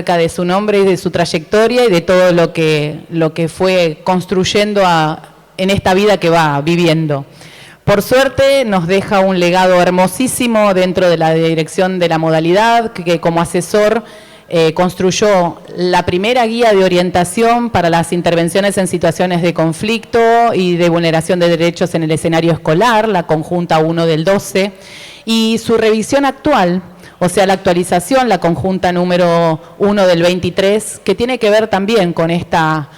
de su nombre y de su trayectoria y de todo lo que fue construyendo en esta vida que va viviendo. Por suerte nos deja un legado hermosísimo dentro de la dirección de la modalidad, que como asesor construyó la primera guía de orientación para las intervenciones en situaciones de conflicto y de vulneración de derechos en el escenario escolar, la conjunta 1 del 12, y su revisión actual, o sea, la actualización, la conjunta número 1 del 23, que tiene que ver también con esta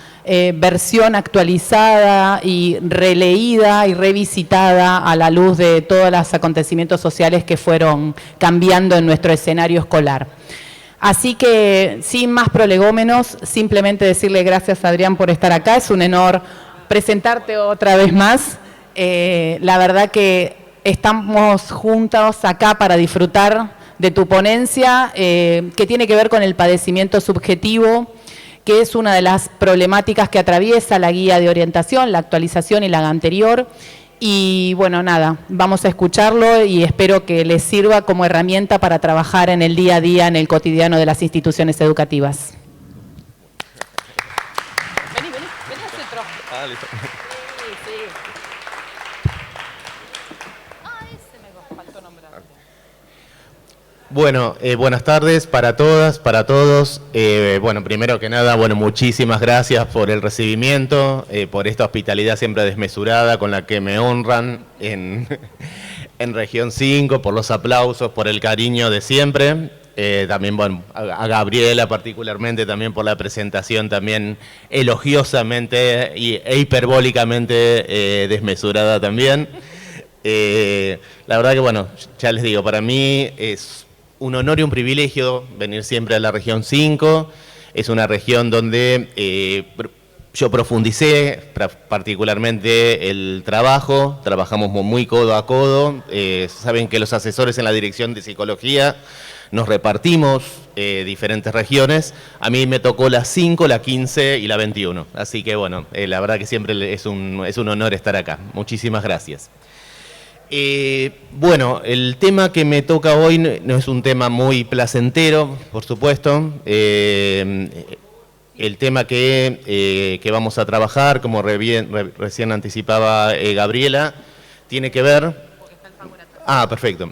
versión actualizada y releída y revisitada a la luz de todos los acontecimientos sociales que fueron cambiando en nuestro escenario escolar. Así que, sin más prolegómenos, simplemente decirle gracias a Adrián por estar acá. Es un honor presentarte otra vez más. La verdad que estamos juntos acá para disfrutar de tu ponencia, que tiene que ver con el padecimiento subjetivo, que es una de las problemáticas que atraviesa la guía de orientación, la actualización y la anterior. Y bueno, nada, vamos a escucharlo y espero que les sirva como herramienta para trabajar en el día a día, en el cotidiano de las instituciones educativas. Vení al centro. Ah, listo. Ese me faltó nombrar. Bueno, buenas tardes para todas, para todos. Bueno, primero que nada, bueno, muchísimas gracias por el recibimiento, por esta hospitalidad siempre desmesurada con la que me honran en Región 5, por los aplausos, por el cariño de siempre. También, bueno, a Gabriela particularmente también por la presentación también elogiosamente e hiperbólicamente desmesurada también. La verdad que, bueno, ya les digo, para mí es un honor y un privilegio venir siempre a la Región 5. Es una región donde yo profundicé particularmente el trabajo, trabajamos muy codo a codo. Saben que los asesores en la Dirección de Psicología nos repartimos diferentes regiones. A mí me tocó la 5, la 15 y la 21. Así que bueno, la verdad que siempre es un honor estar acá. Muchísimas gracias. Bueno, el tema que me toca hoy no es un tema muy placentero, por supuesto. El tema que vamos a trabajar, como recién anticipaba Gabriela, tiene que ver... perfecto.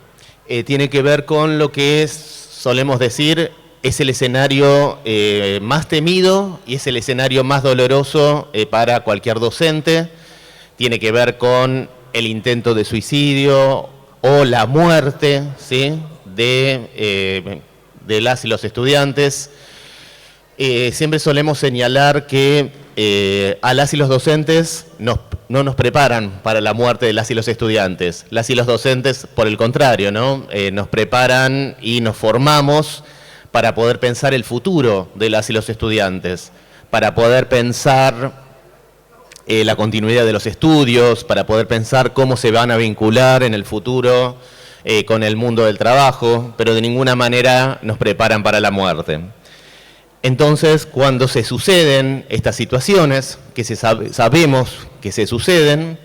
Tiene que ver con lo que solemos decir, es el escenario más temido y es el escenario más doloroso para cualquier docente. Tiene que ver con el intento de suicidio o la muerte, ¿sí?, de las y los estudiantes. Siempre solemos señalar que a las y los docentes no nos preparan para la muerte de las y los estudiantes. Las y los docentes, por el contrario, ¿no? Nos preparan y nos formamos para poder pensar el futuro de las y los estudiantes, para poder pensar la continuidad de los estudios, para poder pensar cómo se van a vincular en el futuro con el mundo del trabajo, pero de ninguna manera nos preparan para la muerte. Entonces, cuando se suceden estas situaciones, que sabemos que se suceden,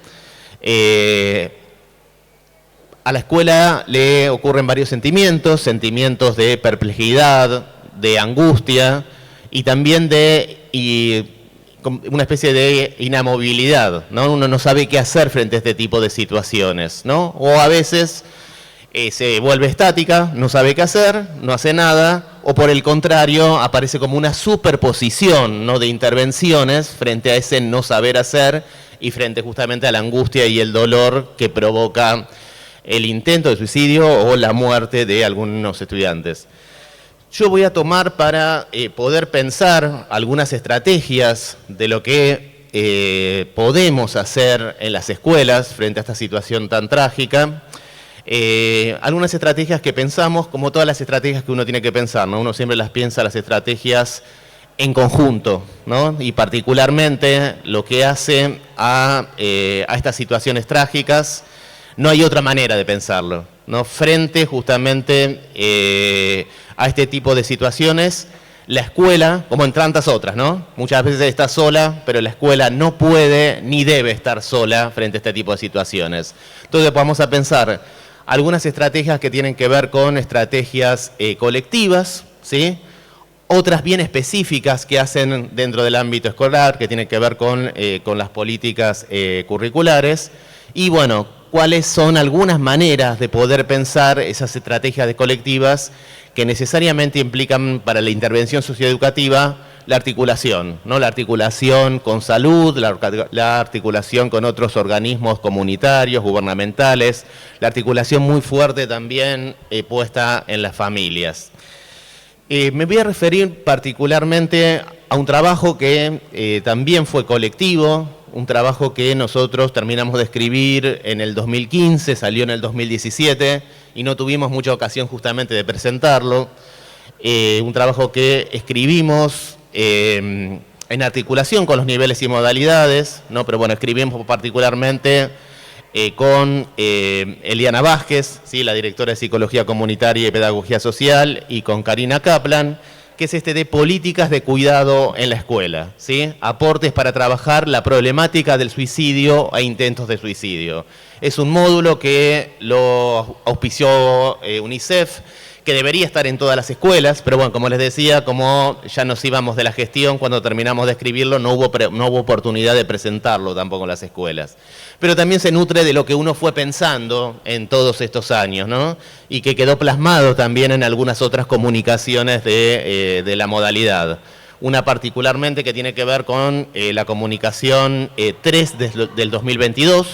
a la escuela le ocurren varios sentimientos de perplejidad, de angustia y también de una especie de inamovilidad, ¿no? Uno no sabe qué hacer frente a este tipo de situaciones, ¿no? O a veces se vuelve estática, no sabe qué hacer, no hace nada, o por el contrario aparece como una superposición, ¿no?, de intervenciones frente a ese no saber hacer y frente justamente a la angustia y el dolor que provoca el intento de suicidio o la muerte de algunos estudiantes. Yo voy a tomar para poder pensar algunas estrategias de lo que podemos hacer en las escuelas frente a esta situación tan trágica. Algunas estrategias que pensamos, como todas las estrategias que uno tiene que pensar, ¿no? Uno siempre las piensa las estrategias en conjunto, ¿no? Y particularmente lo que hace a estas situaciones trágicas, no hay otra manera de pensarlo, ¿no? Frente justamente a este tipo de situaciones, la escuela, como en tantas otras, ¿no? Muchas veces está sola, pero la escuela no puede ni debe estar sola frente a este tipo de situaciones. Entonces vamos a pensar algunas estrategias que tienen que ver con estrategias colectivas, ¿sí?, otras bien específicas que hacen dentro del ámbito escolar, que tienen que ver con las políticas curriculares, y bueno, cuáles son algunas maneras de poder pensar esas estrategias de colectivas que necesariamente implican para la intervención socioeducativa la articulación, ¿no? La articulación con salud, la articulación con otros organismos comunitarios, gubernamentales, la articulación muy fuerte también puesta en las familias. Me voy a referir particularmente a un trabajo que también fue colectivo, un trabajo que nosotros terminamos de escribir en el 2015, salió en el 2017 y no tuvimos mucha ocasión justamente de presentarlo. Un trabajo que escribimos en articulación con los niveles y modalidades, ¿no? Pero bueno, escribimos particularmente con Eliana Vázquez, ¿sí? La directora de Psicología Comunitaria y Pedagogía Social, y con Karina Kaplan, que es de políticas de cuidado en la escuela, ¿sí? Aportes para trabajar la problemática del suicidio e intentos de suicidio. Es un módulo que lo auspició UNICEF, que debería estar en todas las escuelas, pero bueno, como les decía, como ya nos íbamos de la gestión, cuando terminamos de escribirlo no hubo oportunidad de presentarlo tampoco en las escuelas. Pero también se nutre de lo que uno fue pensando en todos estos años, ¿no? Y que quedó plasmado también en algunas otras comunicaciones de la modalidad. Una particularmente que tiene que ver con la comunicación 3 del 2022,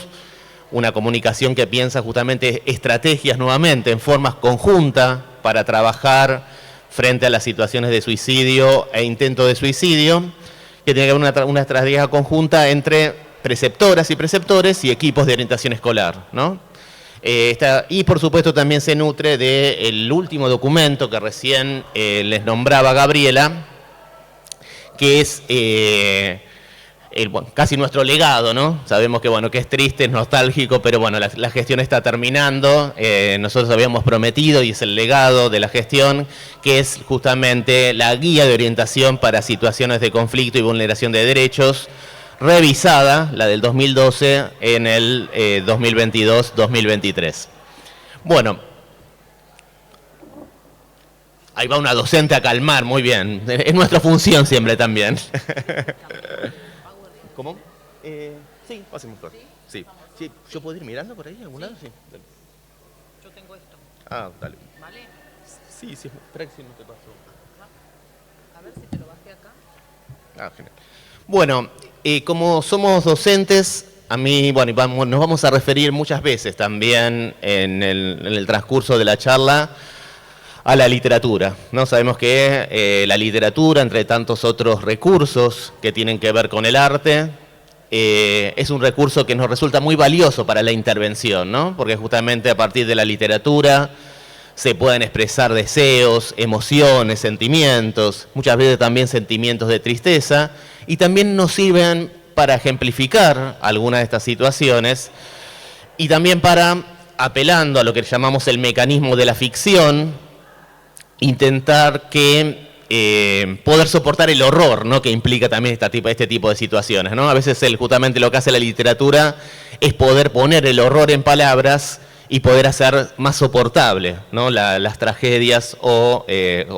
una comunicación que piensa justamente estrategias nuevamente en formas conjuntas para trabajar frente a las situaciones de suicidio e intento de suicidio, que tiene que haber una estrategia conjunta entre preceptoras y preceptores y equipos de orientación escolar, ¿no? Y por supuesto también se nutre del último documento que recién les nombraba Gabriela, que es bueno, casi nuestro legado, ¿no? Sabemos que, bueno, que es triste, es nostálgico, pero bueno, la gestión está terminando. Nosotros habíamos prometido, y es el legado de la gestión, que es justamente la guía de orientación para situaciones de conflicto y vulneración de derechos, revisada, la del 2012, en el 2022-2023. Bueno, ahí va una docente a calmar, muy bien. Es nuestra función siempre también. ¿Cómo? Sí, pasemos por. Sí. Sí. ¿Yo puedo ir mirando por ahí algún lado? Sí. Dale. Yo tengo esto. Ah, dale. ¿Vale? Sí, espera que si no te paso. A ver si te lo bajé acá. Ah, genial. Bueno, como somos docentes, a mí, bueno, nos vamos a referir muchas veces también en el transcurso de la charla a la literatura, ¿no? Sabemos que la literatura, entre tantos otros recursos que tienen que ver con el arte, es un recurso que nos resulta muy valioso para la intervención, ¿no? Porque justamente a partir de la literatura se pueden expresar deseos, emociones, sentimientos, muchas veces también sentimientos de tristeza, y también nos sirven para ejemplificar algunas de estas situaciones, y también para, apelando a lo que llamamos el mecanismo de la ficción, intentar poder soportar el horror, ¿no? Que implica también este tipo de situaciones, ¿no? A veces justamente lo que hace la literatura es poder poner el horror en palabras y poder hacer más soportable, ¿no? las tragedias o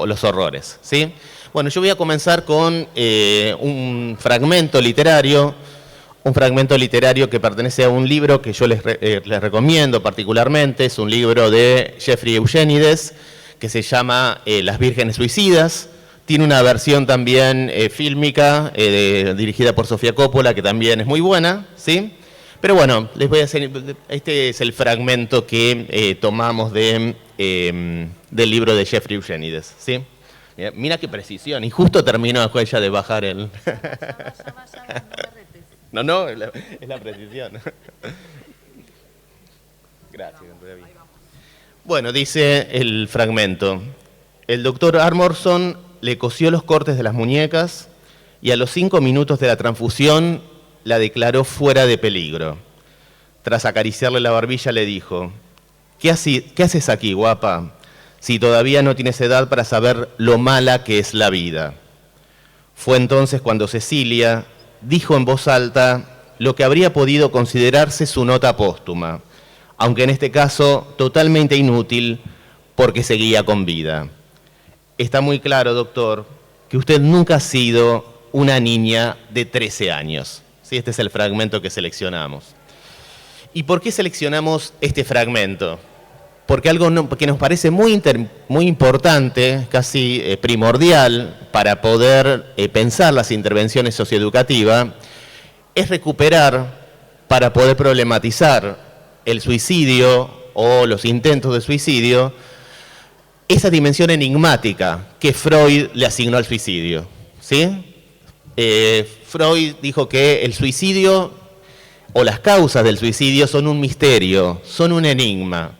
los horrores, ¿sí? Bueno, yo voy a comenzar con un fragmento literario que pertenece a un libro que yo les recomiendo particularmente. Es un libro de Jeffrey Eugenides, que se llama Las Vírgenes Suicidas. Tiene una versión también fílmica dirigida por Sofía Coppola, que también es muy buena, ¿sí? Pero bueno, les voy a hacer, este es el fragmento que tomamos del libro de Jeffrey Eugenides, ¿sí? Mira qué precisión, y justo terminó ella de bajar el... No, es la precisión. Gracias. Bueno, dice el fragmento: el doctor Armorson le cosió los cortes de las muñecas y a los 5 minutos de la transfusión la declaró fuera de peligro. Tras acariciarle la barbilla le dijo: ¿Qué haces aquí, guapa? Si todavía no tienes edad para saber lo mala que es la vida. Fue entonces cuando Cecilia dijo en voz alta lo que habría podido considerarse su nota póstuma, aunque en este caso totalmente inútil porque seguía con vida. Está muy claro, doctor, que usted nunca ha sido una niña de 13 años. ¿Sí? Este es el fragmento que seleccionamos. ¿Y por qué seleccionamos este fragmento? Porque algo que nos parece muy importante, casi primordial, para poder pensar las intervenciones socioeducativas, es recuperar, para poder problematizar el suicidio o los intentos de suicidio, esa dimensión enigmática que Freud le asignó al suicidio. ¿Sí? Freud dijo que el suicidio o las causas del suicidio son un misterio, son un enigma.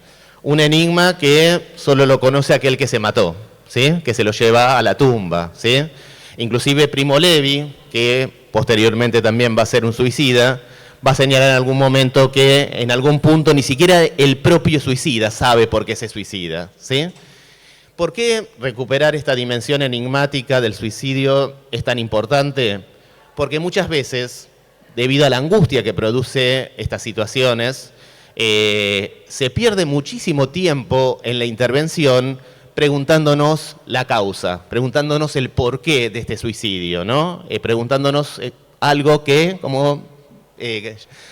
Un enigma que solo lo conoce aquel que se mató, ¿sí? Que se lo lleva a la tumba, ¿sí? Inclusive Primo Levi, que posteriormente también va a ser un suicida, va a señalar en algún momento que en algún punto ni siquiera el propio suicida sabe por qué se suicida, ¿sí? ¿Por qué recuperar esta dimensión enigmática del suicidio es tan importante? Porque muchas veces, debido a la angustia que produce estas situaciones, se pierde muchísimo tiempo en la intervención preguntándonos la causa, preguntándonos el porqué de este suicidio, ¿no? Preguntándonos algo que, como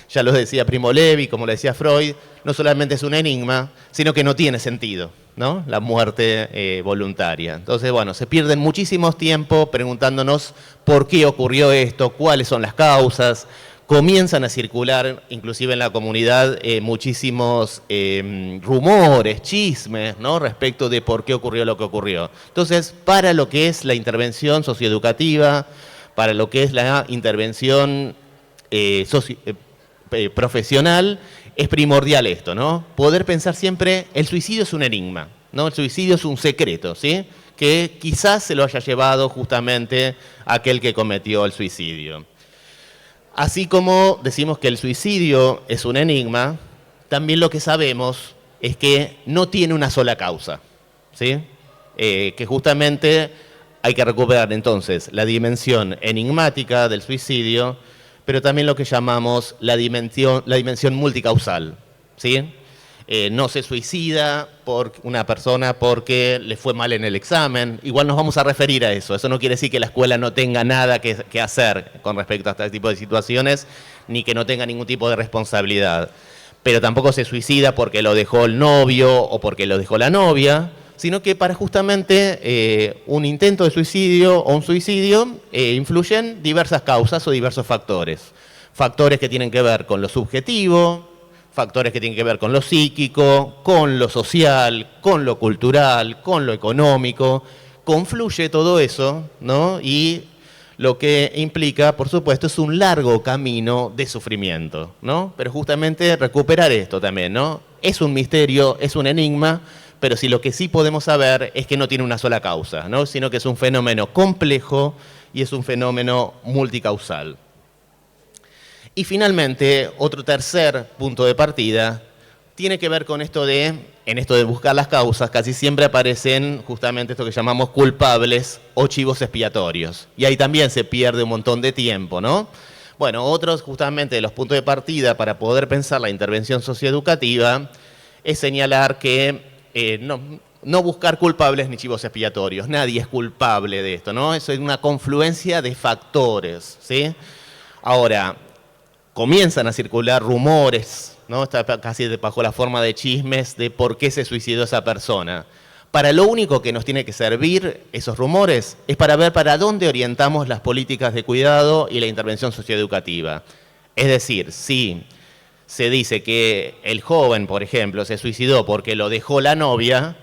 ya lo decía Primo Levi, como lo decía Freud, no solamente es un enigma, sino que no tiene sentido, ¿no? La muerte voluntaria. Entonces, bueno, se pierden muchísimos tiempo preguntándonos por qué ocurrió esto, cuáles son las causas. Comienzan a circular, inclusive en la comunidad, muchísimos rumores, chismes, ¿no? Respecto de por qué ocurrió lo que ocurrió. Entonces, para lo que es la intervención socioeducativa, para lo que es la intervención profesional, es primordial esto, ¿no? Poder pensar siempre, el suicidio es un enigma, ¿no? El suicidio es un secreto, ¿sí? Que quizás se lo haya llevado justamente aquel que cometió el suicidio. Así como decimos que el suicidio es un enigma, también lo que sabemos es que no tiene una sola causa, ¿sí? Que justamente hay que recuperar entonces la dimensión enigmática del suicidio, pero también lo que llamamos la dimensión multicausal, ¿sí? No se suicida por una persona porque le fue mal en el examen. Igual nos vamos a referir a eso. Eso no quiere decir que la escuela no tenga nada que hacer con respecto a este tipo de situaciones, ni que no tenga ningún tipo de responsabilidad. Pero tampoco se suicida porque lo dejó el novio o porque lo dejó la novia, sino que para justamente un intento de suicidio o un suicidio influyen diversas causas o diversos factores. Factores que tienen que ver con lo subjetivo, factores que tienen que ver con lo psíquico, con lo social, con lo cultural, con lo económico. Confluye todo eso, ¿no? Y lo que implica, por supuesto, es un largo camino de sufrimiento, ¿no? Pero justamente recuperar esto también, ¿no? Es un misterio, es un enigma, pero si lo que sí podemos saber es que no tiene una sola causa, ¿no? Sino que es un fenómeno complejo y es un fenómeno multicausal. Y finalmente, otro tercer punto de partida tiene que ver con en esto de buscar las causas, casi siempre aparecen justamente esto que llamamos culpables o chivos expiatorios. Y ahí también se pierde un montón de tiempo, ¿no? Bueno, otros justamente de los puntos de partida para poder pensar la intervención socioeducativa es señalar que no buscar culpables ni chivos expiatorios. Nadie es culpable de esto, ¿no? Eso es una confluencia de factores, ¿sí? Ahora, comienzan a circular rumores, ¿no? Está casi bajo la forma de chismes de por qué se suicidó esa persona. Para lo único que nos tiene que servir esos rumores es para ver para dónde orientamos las políticas de cuidado y la intervención socioeducativa. Es decir, si se dice que el joven, por ejemplo, se suicidó porque lo dejó la novia,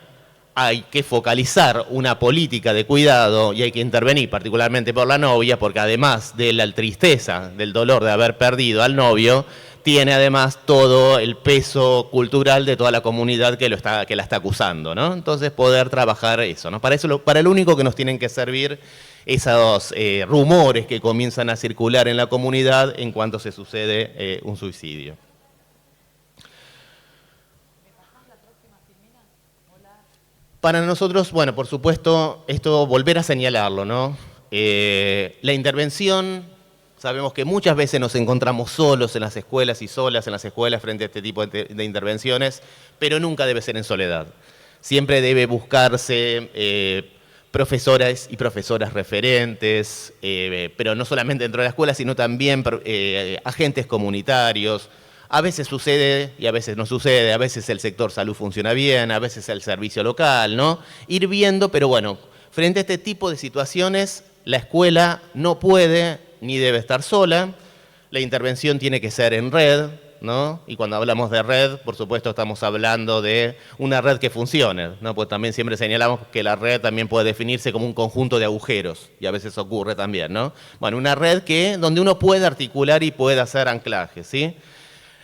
hay que focalizar una política de cuidado y hay que intervenir particularmente por la novia, porque además de la tristeza, del dolor de haber perdido al novio, tiene además todo el peso cultural de toda la comunidad que la está acusando, ¿no? Entonces poder trabajar eso, ¿no? Para lo único que nos tienen que servir esos rumores que comienzan a circular en la comunidad en cuanto se sucede un suicidio. Para nosotros, bueno, por supuesto, esto volver a señalarlo, ¿no? La intervención, sabemos que muchas veces nos encontramos solos en las escuelas y solas en las escuelas frente a este tipo de intervenciones, pero nunca debe ser en soledad. Siempre debe buscarse profesoras y profesoras referentes, pero no solamente dentro de la escuela, sino también agentes comunitarios. A veces sucede y a veces no sucede, a veces el sector salud funciona bien, a veces el servicio local, ¿no? Ir viendo, pero bueno, frente a este tipo de situaciones, la escuela no puede ni debe estar sola, la intervención tiene que ser en red, ¿no? Y cuando hablamos de red, por supuesto estamos hablando de una red que funcione, ¿no? Pues también siempre señalamos que la red también puede definirse como un conjunto de agujeros, y a veces ocurre también, ¿no? Bueno, una red donde uno puede articular y puede hacer anclaje, ¿sí?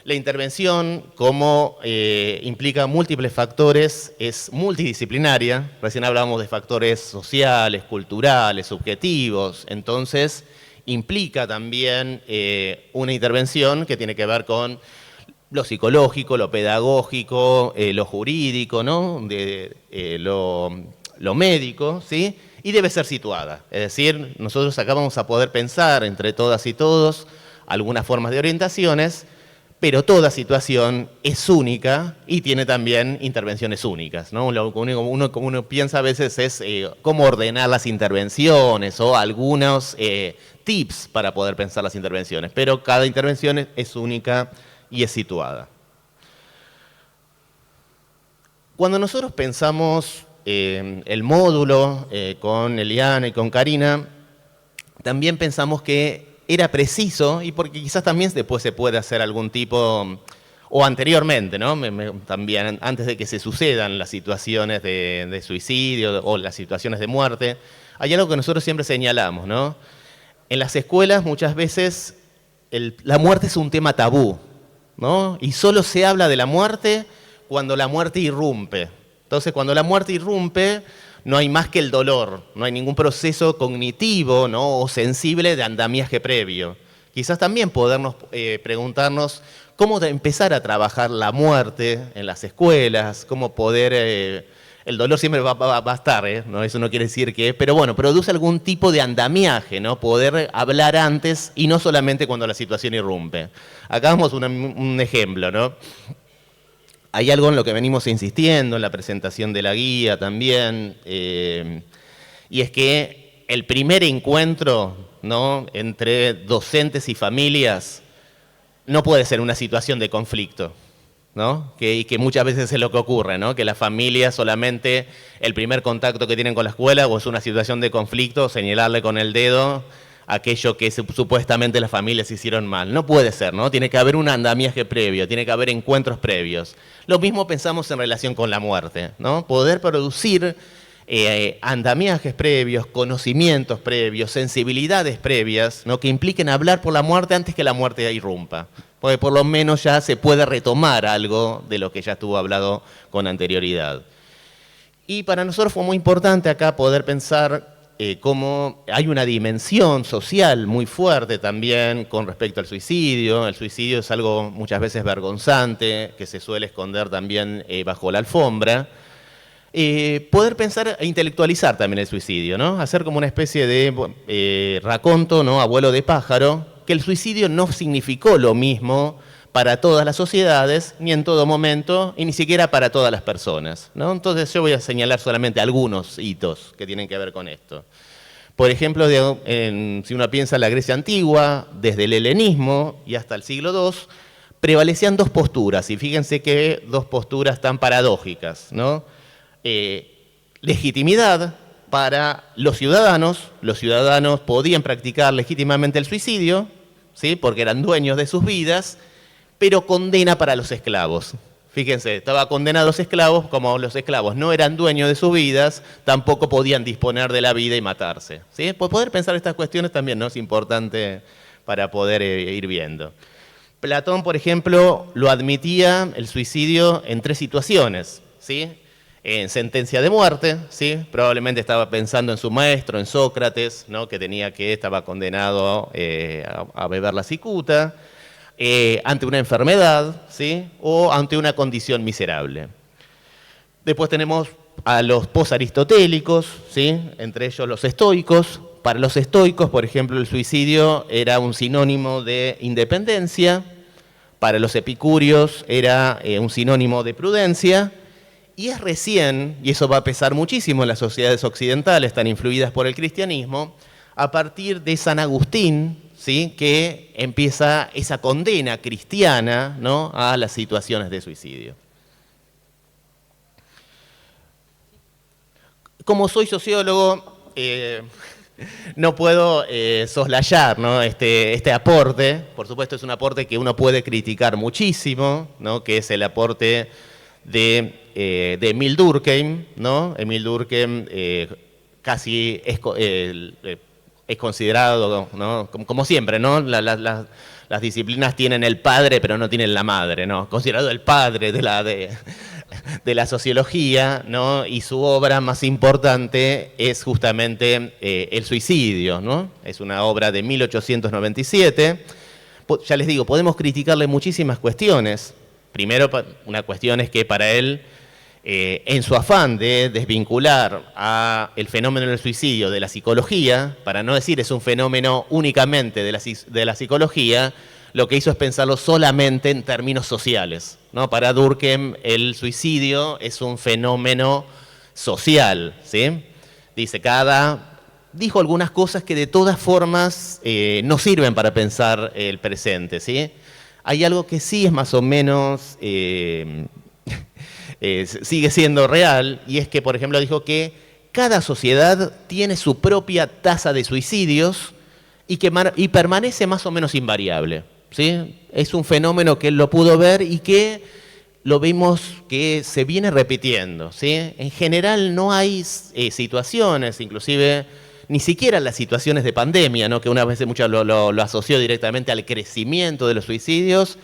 La intervención, como implica múltiples factores, es multidisciplinaria. Recién hablábamos de factores sociales, culturales, subjetivos. Entonces, implica también una intervención que tiene que ver con lo psicológico, lo pedagógico, lo jurídico, ¿no? Lo médico, ¿sí? Y debe ser situada. Es decir, nosotros acá vamos a poder pensar entre todas y todos algunas formas de orientaciones, pero toda situación es única y tiene también intervenciones únicas, ¿no? Lo único que uno piensa a veces es cómo ordenar las intervenciones o algunos tips para poder pensar las intervenciones, pero cada intervención es única y es situada. Cuando nosotros pensamos el módulo con Eliana y con Karina, también pensamos que era preciso, y porque quizás también después se puede hacer algún tipo, o anteriormente, ¿no? También antes de que se sucedan las situaciones de suicidio o las situaciones de muerte, hay algo que nosotros siempre señalamos, ¿no? En las escuelas muchas veces la muerte es un tema tabú, ¿no? Y solo se habla de la muerte cuando la muerte irrumpe. Entonces, cuando la muerte irrumpe, no hay más que el dolor, no hay ningún proceso cognitivo, ¿no? O sensible de andamiaje previo. Quizás también podernos preguntarnos cómo empezar a trabajar la muerte en las escuelas, cómo poder... el dolor siempre va a estar, ¿no? Eso no quiere decir que... Pero bueno, produce algún tipo de andamiaje, ¿no? Poder hablar antes y no solamente cuando la situación irrumpe. Acá vamos un ejemplo, ¿no? Hay algo en lo que venimos insistiendo en la presentación de la guía también, y es que el primer encuentro, ¿no? Entre docentes y familias no puede ser una situación de conflicto, ¿no? Y que muchas veces es lo que ocurre, ¿no? Que las familias solamente el primer contacto que tienen con la escuela o es una situación de conflicto, señalarle con el dedo aquello que supuestamente las familias hicieron mal. No puede ser, ¿no? Tiene que haber un andamiaje previo, tiene que haber encuentros previos. Lo mismo pensamos en relación con la muerte, ¿no? Poder producir andamiajes previos, conocimientos previos, sensibilidades previas, ¿no? Que impliquen hablar por la muerte antes que la muerte irrumpa. Porque por lo menos ya se puede retomar algo de lo que ya estuvo hablado con anterioridad. Y para nosotros fue muy importante acá poder pensar cómo hay una dimensión social muy fuerte también con respecto al suicidio. El suicidio es algo muchas veces vergonzante, que se suele esconder también bajo la alfombra. Poder pensar e intelectualizar también el suicidio, ¿no? Hacer como una especie de raconto, ¿no? Abuelo de pájaro, que el suicidio no significó lo mismo para todas las sociedades, ni en todo momento, y ni siquiera para todas las personas, ¿no? Entonces yo voy a señalar solamente algunos hitos que tienen que ver con esto. Por ejemplo, si uno piensa en la Grecia antigua, desde el helenismo y hasta el siglo II, prevalecían dos posturas, y fíjense que dos posturas tan paradójicas, ¿no? Legitimidad para los ciudadanos podían practicar legítimamente el suicidio, ¿sí? Porque eran dueños de sus vidas, pero condena para los esclavos. Fíjense, estaba condenado a los esclavos, como los esclavos no eran dueños de sus vidas, tampoco podían disponer de la vida y matarse, ¿sí? Por poder pensar estas cuestiones también, ¿no? Es importante para poder ir viendo. Platón, por ejemplo, lo admitía el suicidio en tres situaciones, ¿sí? En sentencia de muerte, ¿sí? Probablemente estaba pensando en su maestro, en Sócrates, ¿no? Que estaba condenado a beber la cicuta, ante una enfermedad, ¿sí? O ante una condición miserable. Después tenemos a los posaristotélicos, ¿sí? Entre ellos los estoicos. Para los estoicos, por ejemplo, el suicidio era un sinónimo de independencia, para los epicúreos era un sinónimo de prudencia, Y es recién, y eso va a pesar muchísimo en las sociedades occidentales tan influidas por el cristianismo, a partir de San Agustín, ¿sí?, que empieza esa condena cristiana, ¿no?, a las situaciones de suicidio. Como soy sociólogo, no puedo soslayar, ¿no?, este aporte. Por supuesto, es un aporte que uno puede criticar muchísimo, ¿no?, que es el aporte de Emil Durkheim, ¿no? Emil Durkheim casi es considerado, ¿no?, como siempre, ¿no?, las disciplinas tienen el padre, pero no tienen la madre, ¿no? Considerado el padre de la sociología, ¿no? Y su obra más importante es justamente El suicidio, ¿no? Es una obra de 1897. Ya les digo, podemos criticarle muchísimas cuestiones. Primero, una cuestión es que para él, en su afán de desvincular el fenómeno del suicidio de la psicología, para no decir es un fenómeno únicamente de la psicología, lo que hizo es pensarlo solamente en términos sociales, ¿no? Para Durkheim el suicidio es un fenómeno social, ¿sí? Dijo algunas cosas que de todas formas no sirven para pensar el presente, ¿sí? Hay algo que sí es más o menos, sigue siendo real, y es que, por ejemplo, dijo que cada sociedad tiene su propia tasa de suicidios y permanece más o menos invariable, ¿sí? Es un fenómeno que él lo pudo ver y que lo vimos que se viene repitiendo, ¿sí? En general no hay situaciones, inclusive ni siquiera las situaciones de pandemia, ¿no?, que una vez mucho lo asoció directamente al crecimiento de los suicidios,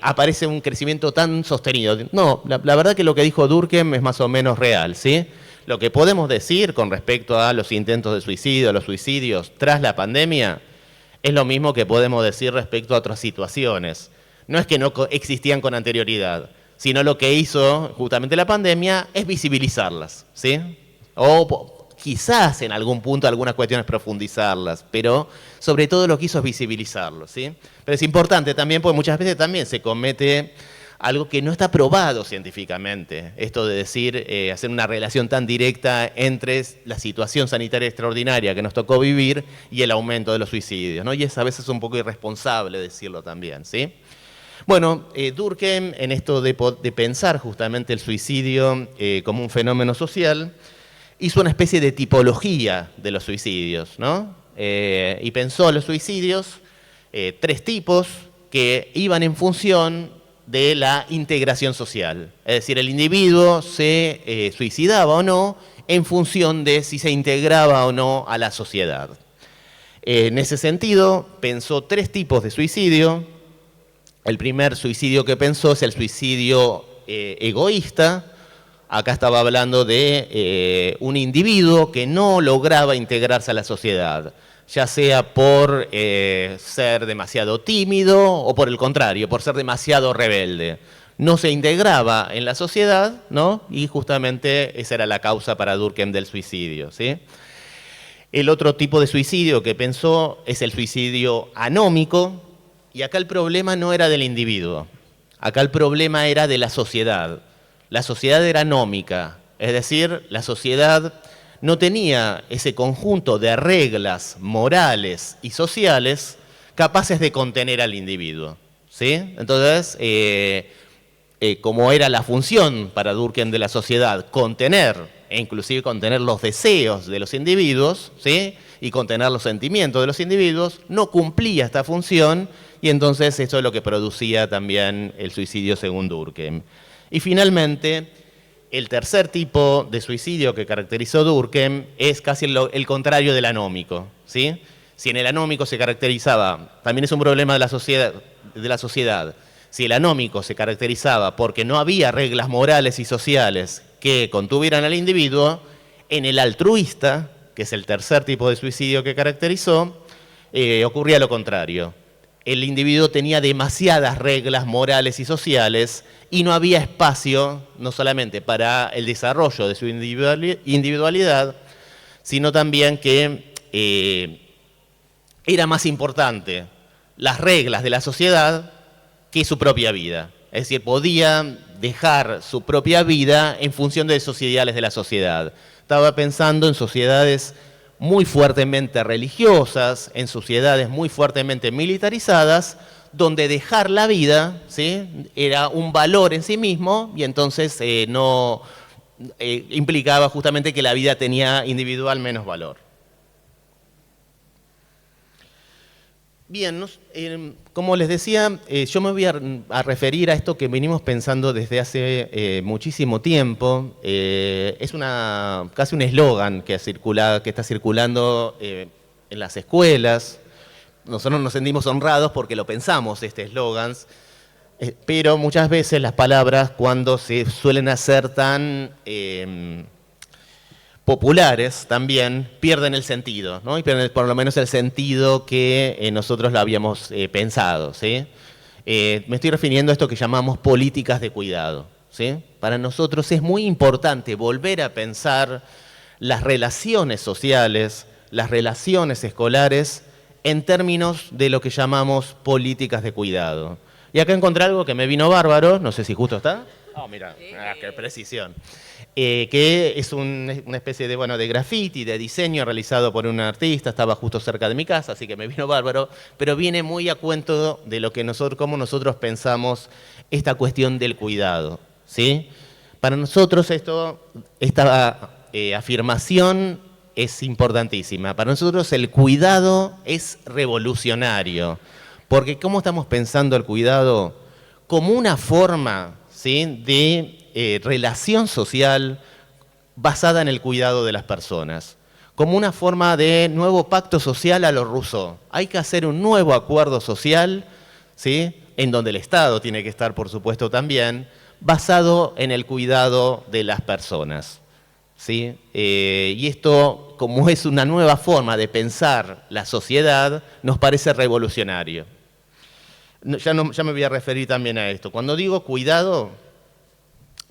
aparece un crecimiento tan sostenido. No, la verdad que lo que dijo Durkheim es más o menos real, ¿sí? Lo que podemos decir con respecto a los intentos de suicidio, los suicidios tras la pandemia, es lo mismo que podemos decir respecto a otras situaciones. No es que no existían con anterioridad, sino lo que hizo justamente la pandemia es visibilizarlas, ¿sí? O quizás en algún punto algunas cuestiones profundizarlas, pero sobre todo lo que hizo es visibilizarlo, ¿sí? Pero es importante también porque muchas veces también se comete algo que no está probado científicamente, esto de decir, hacer una relación tan directa entre la situación sanitaria extraordinaria que nos tocó vivir y el aumento de los suicidios, ¿no? Y es a veces un poco irresponsable decirlo también, ¿sí? Bueno, Durkheim, en esto de pensar justamente el suicidio como un fenómeno social, hizo una especie de tipología de los suicidios, ¿no? Y pensó los suicidios, tres tipos que iban en función de la integración social. Es decir, el individuo se suicidaba o no en función de si se integraba o no a la sociedad. En ese sentido, pensó tres tipos de suicidio. El primer suicidio que pensó es el suicidio egoísta. Acá estaba hablando de un individuo que no lograba integrarse a la sociedad, ya sea por ser demasiado tímido o por el contrario, por ser demasiado rebelde. No se integraba en la sociedad, ¿no? Y justamente esa era la causa para Durkheim del suicidio, ¿sí? El otro tipo de suicidio que pensó es el suicidio anómico, y acá el problema no era del individuo, acá el problema era de la sociedad. La sociedad era anómica, es decir, la sociedad no tenía ese conjunto de reglas morales y sociales capaces de contener al individuo, ¿sí? Entonces, como era la función para Durkheim de la sociedad, contener, e inclusive contener los deseos de los individuos, ¿sí?, y contener los sentimientos de los individuos, no cumplía esta función, y entonces eso es lo que producía también el suicidio según Durkheim. Y finalmente, el tercer tipo de suicidio que caracterizó Durkheim es casi el contrario del anómico, ¿sí? Si en el anómico se caracterizaba, también es un problema de la sociedad, si el anómico se caracterizaba porque no había reglas morales y sociales que contuvieran al individuo, en el altruista, que es el tercer tipo de suicidio que caracterizó, ocurría lo contrario. El individuo tenía demasiadas reglas morales y sociales y no había espacio, no solamente para el desarrollo de su individualidad, sino también que era más importante las reglas de la sociedad que su propia vida. Es decir, podía dejar su propia vida en función de esos ideales de la sociedad. Estaba pensando en sociedades muy fuertemente religiosas, en sociedades muy fuertemente militarizadas, donde dejar la vida, ¿sí?, era un valor en sí mismo y entonces no implicaba justamente que la vida tenía individual menos valor. Bien, como les decía, yo me voy a referir a esto que venimos pensando desde hace muchísimo tiempo. Es casi un eslogan que está circulando en las escuelas. Nosotros nos sentimos honrados porque lo pensamos, este eslogan, pero muchas veces las palabras, cuando se suelen hacer tan populares también, pierden el sentido, ¿no? Y pierden por lo menos el sentido que nosotros lo habíamos pensado, ¿sí? Me estoy refiriendo a esto que llamamos políticas de cuidado, ¿sí? Para nosotros es muy importante volver a pensar las relaciones sociales, las relaciones escolares, en términos de lo que llamamos políticas de cuidado. Y acá encontré algo que me vino bárbaro, no sé si justo está. Oh, mira, qué precisión. Que es una especie de graffiti, de diseño realizado por un artista, estaba justo cerca de mi casa, así que me vino bárbaro, pero viene muy a cuento de lo que cómo nosotros pensamos esta cuestión del cuidado, ¿sí? Para nosotros esta afirmación es importantísima. Para nosotros el cuidado es revolucionario, porque ¿cómo estamos pensando el cuidado? Como una forma, ¿sí?, de relación social basada en el cuidado de las personas, como una forma de nuevo pacto social a lo Rousseau. Hay que hacer un nuevo acuerdo social, ¿sí?, en donde el Estado tiene que estar, por supuesto, también, basado en el cuidado de las personas, ¿sí? Y esto, como es una nueva forma de pensar la sociedad, nos parece revolucionario. Ya me voy a referir también a esto. Cuando digo cuidado,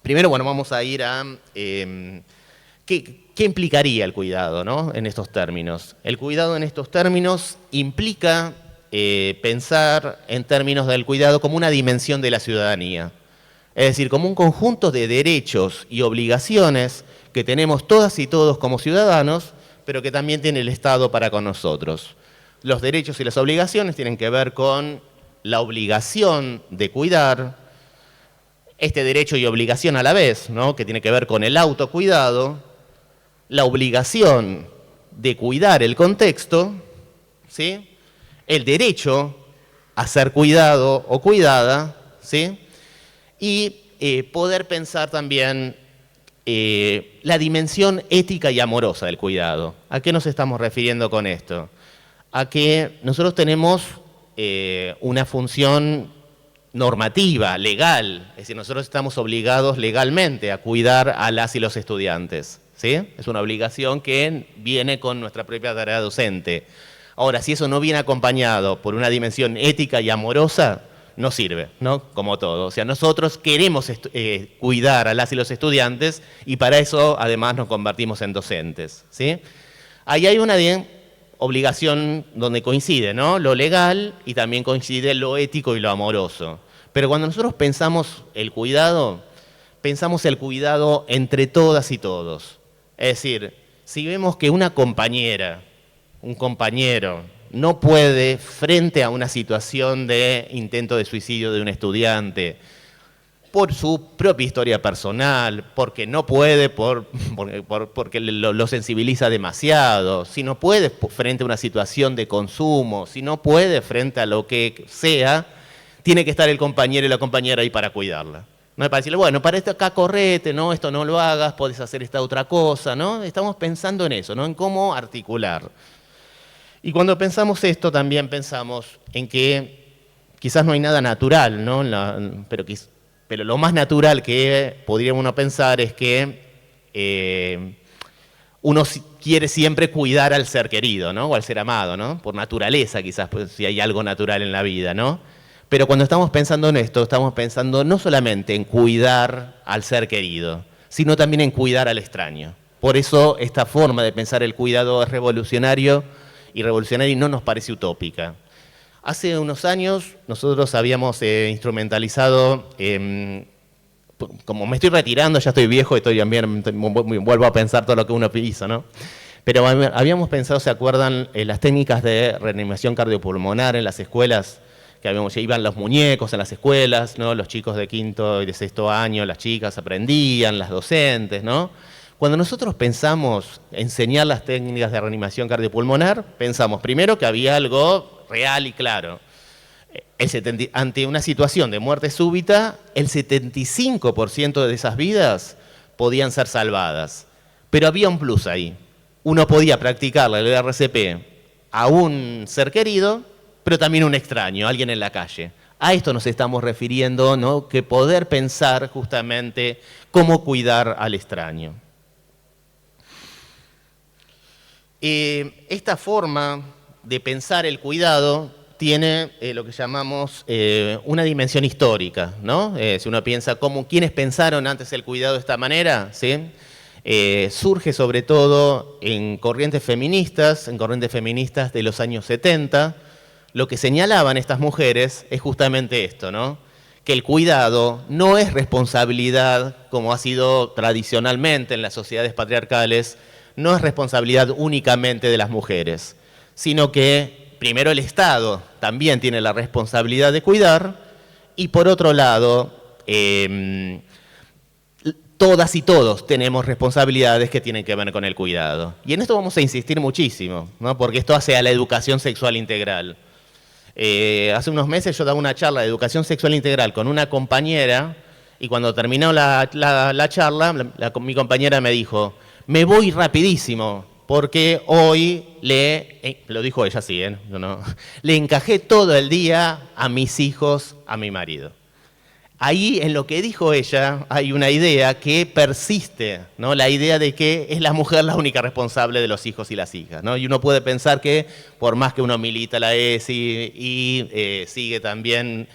primero, vamos a ir a qué implicaría el cuidado, ¿no?, en estos términos. El cuidado en estos términos implica pensar en términos del cuidado como una dimensión de la ciudadanía. Es decir, como un conjunto de derechos y obligaciones que tenemos todas y todos como ciudadanos, pero que también tiene el Estado para con nosotros. Los derechos y las obligaciones tienen que ver con la obligación de cuidar, este derecho y obligación a la vez, ¿no?, que tiene que ver con el autocuidado, la obligación de cuidar el contexto, ¿sí?, el derecho a ser cuidado o cuidada, ¿sí?, y poder pensar también la dimensión ética y amorosa del cuidado. ¿A qué nos estamos refiriendo con esto? A que nosotros tenemos una función normativa, legal, es decir, nosotros estamos obligados legalmente a cuidar a las y los estudiantes, ¿sí? Es una obligación que viene con nuestra propia tarea docente. Ahora, si eso no viene acompañado por una dimensión ética y amorosa, no sirve, ¿no?, como todo. O sea, nosotros queremos cuidar a las y los estudiantes y para eso además nos convertimos en docentes, ¿sí? Ahí hay una obligación donde coincide, ¿no?, lo legal y también coincide lo ético y lo amoroso. Pero cuando nosotros pensamos el cuidado entre todas y todos. Es decir, si vemos que una compañera, un compañero, no puede, frente a una situación de intento de suicidio de un estudiante, por su propia historia personal, porque no puede, porque lo sensibiliza demasiado, si no puede frente a una situación de consumo, si no puede frente a lo que sea, tiene que estar el compañero y la compañera ahí para cuidarla. No es para decirle, bueno, para esto acá correte, ¿no?, esto no lo hagas, podés hacer esta otra cosa, ¿no? Estamos pensando en eso, ¿no?, en cómo articular. Y cuando pensamos esto, también pensamos en que quizás no hay nada natural, ¿no?, pero lo más natural que podríamos uno pensar es que uno quiere siempre cuidar al ser querido, ¿no?, o al ser amado, ¿no?, por naturaleza quizás, pues, si hay algo natural en la vida, ¿no? Pero cuando estamos pensando en esto, estamos pensando no solamente en cuidar al ser querido, sino también en cuidar al extraño. Por eso esta forma de pensar el cuidado es revolucionario y no nos parece utópica. Hace unos años nosotros habíamos instrumentalizado, como me estoy retirando, ya estoy viejo, vuelvo a pensar todo lo que uno hizo, ¿no? Pero habíamos pensado, ¿se acuerdan las técnicas de reanimación cardiopulmonar en las escuelas? Que iban los muñecos en las escuelas, ¿no? Los chicos de quinto y de sexto año, las chicas aprendían, las docentes, ¿no? Cuando nosotros pensamos enseñar las técnicas de reanimación cardiopulmonar, pensamos primero que había algo real y claro. Ante una situación de muerte súbita, el 75% de esas vidas podían ser salvadas. Pero había un plus ahí. Uno podía practicarle el RCP a un ser querido, pero también a un extraño, alguien en la calle. A esto nos estamos refiriendo, ¿no? Que poder pensar justamente cómo cuidar al extraño. Esta forma de pensar el cuidado tiene lo que llamamos una dimensión histórica, ¿no? Si uno piensa quiénes pensaron antes el cuidado de esta manera, ¿sí? Surge sobre todo en corrientes feministas de los años 70. Lo que señalaban estas mujeres es justamente esto, ¿no? Que el cuidado no es responsabilidad, como ha sido tradicionalmente en las sociedades patriarcales, no es responsabilidad únicamente de las mujeres, sino que primero el Estado también tiene la responsabilidad de cuidar y por otro lado, todas y todos tenemos responsabilidades que tienen que ver con el cuidado. Y en esto vamos a insistir muchísimo, ¿no? Porque esto hace a la educación sexual integral. Hace unos meses yo daba una charla de educación sexual integral con una compañera y cuando terminó la charla, mi compañera me dijo, me voy rapidísimo porque hoy lo dijo ella así, no, le encajé todo el día a mis hijos, a mi marido. Ahí en lo que dijo ella hay una idea que persiste, ¿no? La idea de que es la mujer la única responsable de los hijos y las hijas, ¿no? Y uno puede pensar que por más que uno milita la ESI y sigue también,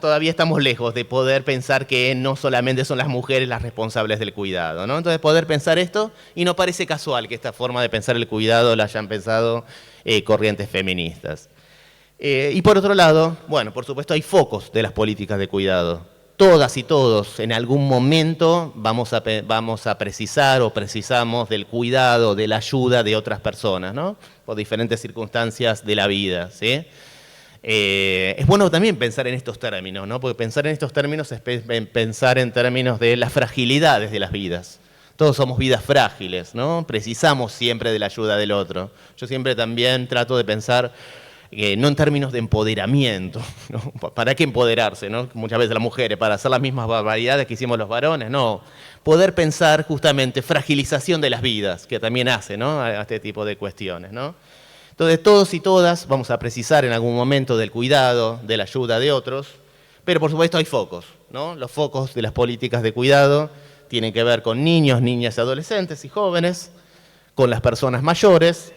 todavía estamos lejos de poder pensar que no solamente son las mujeres las responsables del cuidado, ¿no? Entonces poder pensar esto, y no parece casual que esta forma de pensar el cuidado la hayan pensado corrientes feministas. Y por otro lado, bueno, por supuesto hay focos de las políticas de cuidado. Todas y todos en algún momento vamos a precisar o precisamos del cuidado, de la ayuda de otras personas, ¿no? Por diferentes circunstancias de la vida, ¿sí? Es bueno también pensar en estos términos, ¿no? Porque pensar en estos términos es pensar en términos de las fragilidades de las vidas. Todos somos vidas frágiles, ¿no? Precisamos siempre de la ayuda del otro. Yo siempre también trato de pensar no en términos de empoderamiento, ¿no? ¿Para qué empoderarse, ¿no? Muchas veces las mujeres, para hacer las mismas barbaridades que hicimos los varones, no. Poder pensar justamente fragilización de las vidas, que también hace, ¿no? A este tipo de cuestiones, ¿no? Entonces todos y todas vamos a precisar en algún momento del cuidado, de la ayuda de otros, pero por supuesto hay focos, ¿no? Los focos de las políticas de cuidado tienen que ver con niños, niñas, adolescentes y jóvenes, con las personas mayores,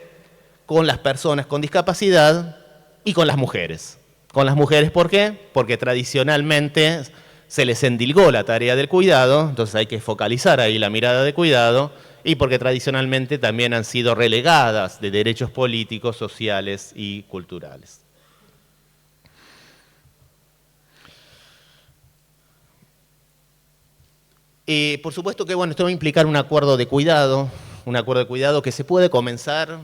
con las personas con discapacidad y con las mujeres. Con las mujeres, ¿por qué? Porque tradicionalmente se les endilgó la tarea del cuidado, entonces hay que focalizar ahí la mirada de cuidado, y porque tradicionalmente también han sido relegadas de derechos políticos, sociales y culturales. Por supuesto que bueno, esto va a implicar un acuerdo de cuidado que se puede comenzar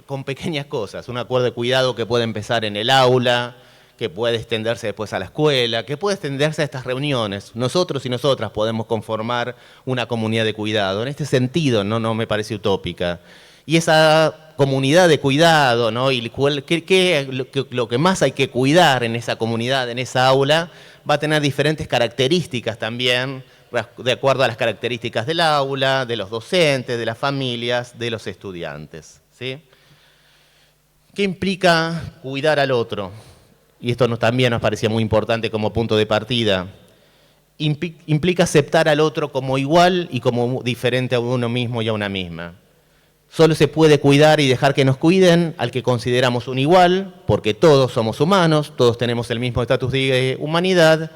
con pequeñas cosas, un acuerdo de cuidado que puede empezar en el aula, que puede extenderse después a la escuela, que puede extenderse a estas reuniones. Nosotros y nosotras podemos conformar una comunidad de cuidado. En este sentido, no me parece utópica. Y esa comunidad de cuidado, ¿no? Y lo que más hay que cuidar en esa comunidad, en esa aula, va a tener diferentes características también, de acuerdo a las características del aula, de los docentes, de las familias, de los estudiantes, ¿sí? ¿Qué implica cuidar al otro? Y esto también nos parecía muy importante como punto de partida. Implica aceptar al otro como igual y como diferente a uno mismo y a una misma. Solo se puede cuidar y dejar que nos cuiden al que consideramos un igual, porque todos somos humanos, todos tenemos el mismo estatus de humanidad,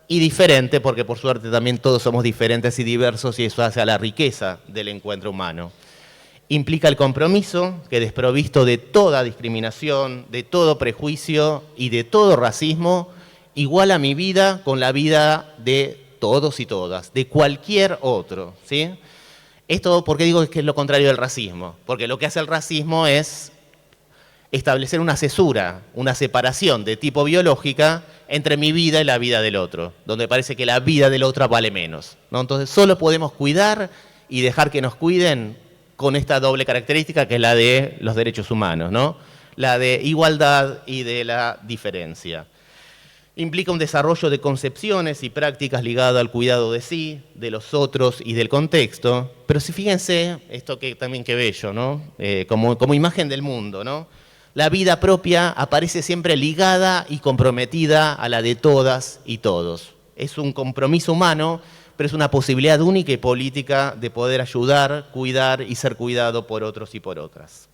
y diferente, porque por suerte también todos somos diferentes y diversos, y eso hace a la riqueza del encuentro humano. Implica el compromiso, que desprovisto de toda discriminación, de todo prejuicio y de todo racismo, iguala mi vida con la vida de todos y todas, de cualquier otro, ¿sí? Esto, ¿por qué digo que es lo contrario del racismo? Porque lo que hace el racismo es establecer una cesura, una separación de tipo biológica entre mi vida y la vida del otro, donde parece que la vida del otro vale menos, ¿no? Entonces solo podemos cuidar y dejar que nos cuiden con esta doble característica que es la de los derechos humanos, ¿no? La de igualdad y de la diferencia. Implica un desarrollo de concepciones y prácticas ligadas al cuidado de sí, de los otros y del contexto, pero si fíjense, esto que también qué bello, ¿no? Como imagen del mundo, ¿no? La vida propia aparece siempre ligada y comprometida a la de todas y todos. Es un compromiso humano, pero es una posibilidad única y política de poder ayudar, cuidar y ser cuidado por otros y por otras.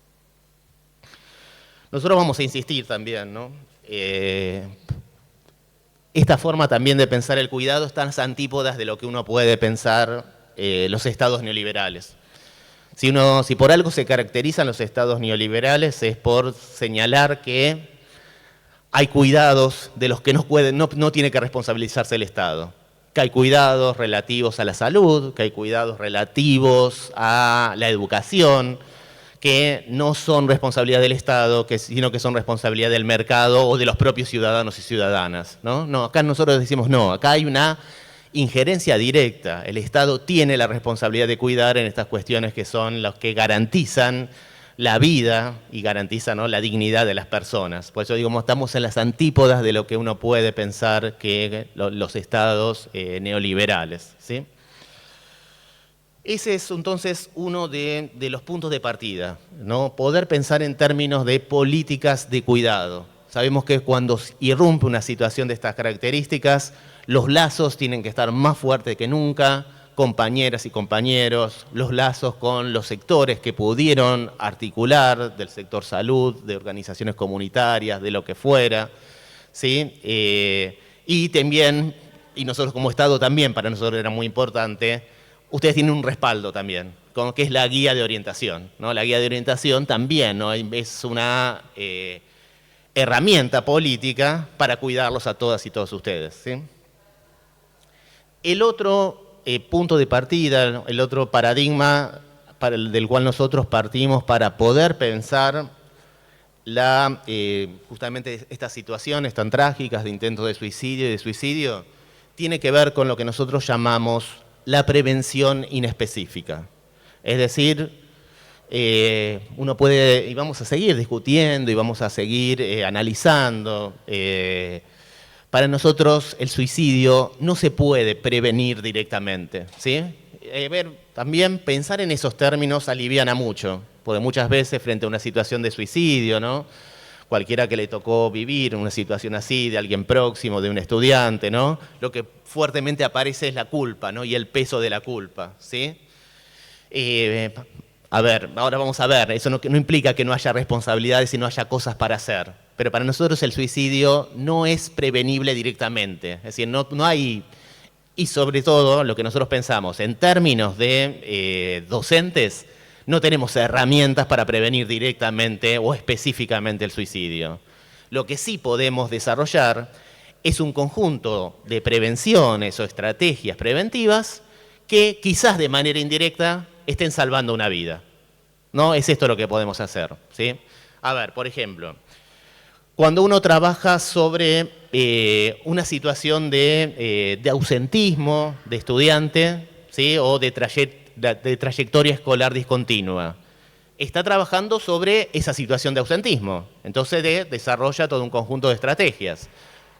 Nosotros vamos a insistir también, ¿no? Esta forma también de pensar el cuidado está en las antípodas de lo que uno puede pensar los estados neoliberales. Si por algo se caracterizan los estados neoliberales es por señalar que hay cuidados de los que no tiene que responsabilizarse el Estado. Que hay cuidados relativos a la salud, que hay cuidados relativos a la educación, que no son responsabilidad del Estado, sino que son responsabilidad del mercado o de los propios ciudadanos y ciudadanas, ¿no? No, acá nosotros decimos no, acá hay una injerencia directa. El Estado tiene la responsabilidad de cuidar en estas cuestiones que son los que garantizan la vida y garantizan, ¿no?, la dignidad de las personas. Por eso digo, estamos en las antípodas de lo que uno puede pensar que los estados neoliberales, ¿sí? Ese es entonces uno de los puntos de partida, ¿no? Poder pensar en términos de políticas de cuidado. Sabemos que cuando irrumpe una situación de estas características, los lazos tienen que estar más fuertes que nunca, compañeras y compañeros, los lazos con los sectores que pudieron articular, del sector salud, de organizaciones comunitarias, de lo que fuera, ¿sí? Y también, y nosotros como Estado también, para nosotros era muy importante, ustedes tienen un respaldo también, como que es la guía de orientación, ¿no? La guía de orientación también, ¿no?, es una herramienta política para cuidarlos a todas y todos ustedes, ¿sí? El otro punto de partida, el otro paradigma del cual nosotros partimos para poder pensar justamente estas situaciones tan trágicas de intentos de suicidio y de suicidio, tiene que ver con lo que nosotros llamamos la prevención inespecífica. Es decir, uno puede, y vamos a seguir discutiendo y vamos a seguir analizando, para nosotros el suicidio no se puede prevenir directamente, ¿sí? También pensar en esos términos aliviana mucho, porque muchas veces frente a una situación de suicidio, ¿no?, cualquiera que le tocó vivir una situación así, de alguien próximo, de un estudiante, ¿no?, lo que fuertemente aparece es la culpa, ¿no?, y el peso de la culpa, ¿sí? Ahora vamos a ver, eso no implica que no haya responsabilidades y no haya cosas para hacer, pero para nosotros el suicidio no es prevenible directamente, es decir, no hay, y sobre todo lo que nosotros pensamos, en términos de docentes, no tenemos herramientas para prevenir directamente o específicamente el suicidio. Lo que sí podemos desarrollar es un conjunto de prevenciones o estrategias preventivas que quizás de manera indirecta estén salvando una vida, ¿no? Es esto lo que podemos hacer, ¿sí? A ver, por ejemplo, cuando uno trabaja sobre una situación de ausentismo de estudiante, ¿sí?, o de trayectoria escolar discontinua, está trabajando sobre esa situación de ausentismo. Entonces desarrolla todo un conjunto de estrategias.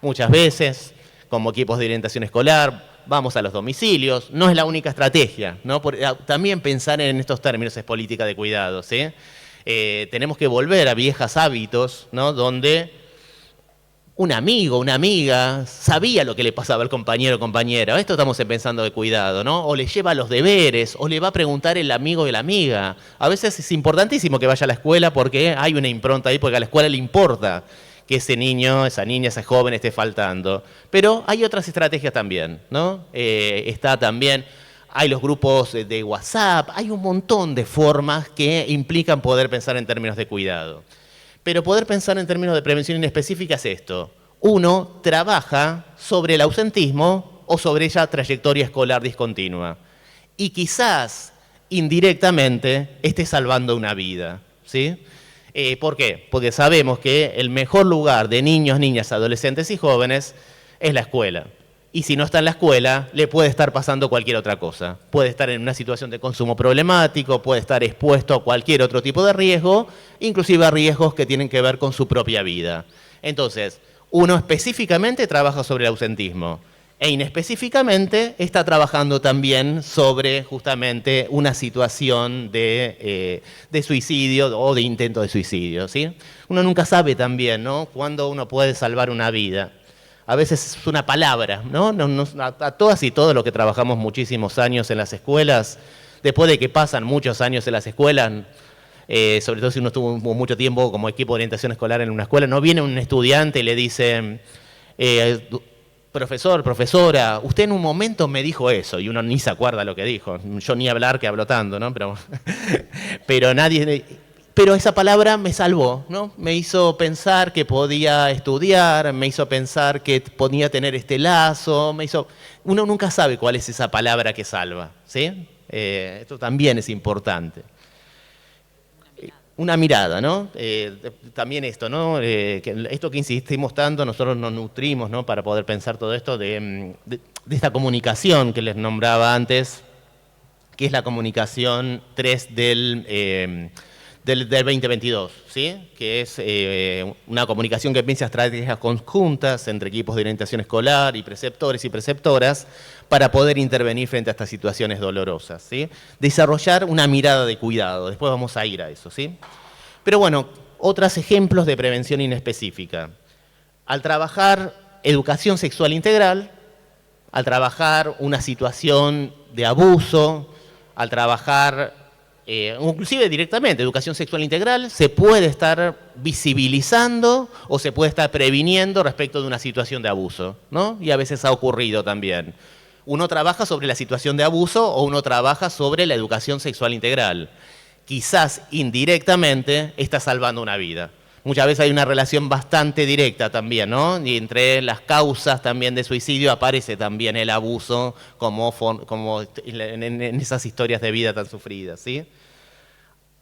Muchas veces, como equipos de orientación escolar, vamos a los domicilios. No es la única estrategia, ¿no? También pensar en estos términos es política de cuidado, ¿sí? Tenemos que volver a viejos hábitos, ¿no?, donde un amigo, una amiga, sabía lo que le pasaba al compañero o compañera. Esto estamos pensando de cuidado, ¿no? O le lleva los deberes, o le va a preguntar el amigo de la amiga. A veces es importantísimo que vaya a la escuela porque hay una impronta ahí, porque a la escuela le importa que ese niño, esa niña, ese joven esté faltando. Pero hay otras estrategias también, ¿no? Está también hay los grupos de WhatsApp, hay un montón de formas que implican poder pensar en términos de cuidado. Pero poder pensar en términos de prevención inespecífica es esto. Uno trabaja sobre el ausentismo o sobre esa trayectoria escolar discontinua. Y quizás, indirectamente, esté salvando una vida, ¿sí? ¿Por qué? Porque sabemos que el mejor lugar de niños, niñas, adolescentes y jóvenes es la escuela. Y si no está en la escuela, le puede estar pasando cualquier otra cosa. Puede estar en una situación de consumo problemático, puede estar expuesto a cualquier otro tipo de riesgo, inclusive a riesgos que tienen que ver con su propia vida. Entonces, uno específicamente trabaja sobre el ausentismo e inespecíficamente está trabajando también sobre justamente una situación de suicidio o de intento de suicidio, ¿sí? Uno nunca sabe también, ¿no?, cuándo uno puede salvar una vida. A veces es una palabra, ¿no? A todas y todos los que trabajamos muchísimos años en las escuelas, después de que pasan muchos años en las escuelas, sobre todo si uno estuvo mucho tiempo como equipo de orientación escolar en una escuela, no viene un estudiante y le dice, profesor, profesora, usted en un momento me dijo eso, y uno ni se acuerda lo que dijo. Yo ni hablar que hablo tanto, ¿no? Pero nadie... Pero esa palabra me salvó, ¿no? Me hizo pensar que podía estudiar, me hizo pensar que podía tener este lazo, Uno nunca sabe cuál es esa palabra que salva, ¿sí? Esto también es importante. Una mirada, ¿no? También esto, ¿no? Esto que insistimos tanto, nosotros nos nutrimos, ¿no?, para poder pensar todo esto de esta comunicación que les nombraba antes, que es la comunicación 3 del 2022, ¿sí? Que es una comunicación que piensa estrategias conjuntas entre equipos de orientación escolar y preceptores y preceptoras para poder intervenir frente a estas situaciones dolorosas, ¿sí? Desarrollar una mirada de cuidado, después vamos a ir a eso, ¿sí? Pero bueno, otros ejemplos de prevención inespecífica. Al trabajar educación sexual integral, al trabajar una situación de abuso, al trabajar inclusive directamente, educación sexual integral, se puede estar visibilizando o se puede estar previniendo respecto de una situación de abuso, ¿no? Y a veces ha ocurrido también. Uno trabaja sobre la situación de abuso o uno trabaja sobre la educación sexual integral. Quizás indirectamente está salvando una vida. Muchas veces hay una relación bastante directa también, ¿no? Y entre las causas también de suicidio aparece también el abuso como en esas historias de vida tan sufridas, ¿sí?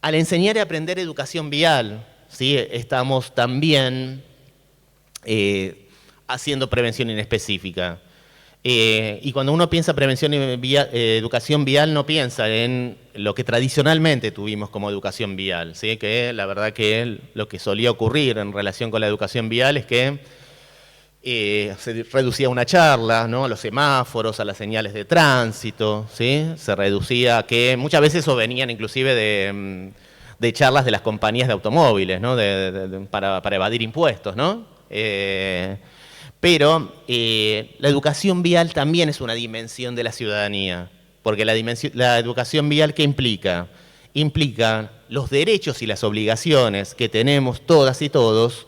Al enseñar y aprender educación vial, ¿sí?, estamos también haciendo prevención inespecífica. Y cuando uno piensa educación vial, no piensa en lo que tradicionalmente tuvimos como educación vial, ¿sí? Que la verdad que lo que solía ocurrir en relación con la educación vial es que se reducía una charla, ¿no?, a los semáforos, a las señales de tránsito, ¿sí? Se reducía que muchas veces eso venían inclusive de charlas de las compañías de automóviles, ¿no?, para evadir impuestos, ¿no? Pero la educación vial también es una dimensión de la ciudadanía, porque la educación vial, ¿qué implica? Implica los derechos y las obligaciones que tenemos todas y todos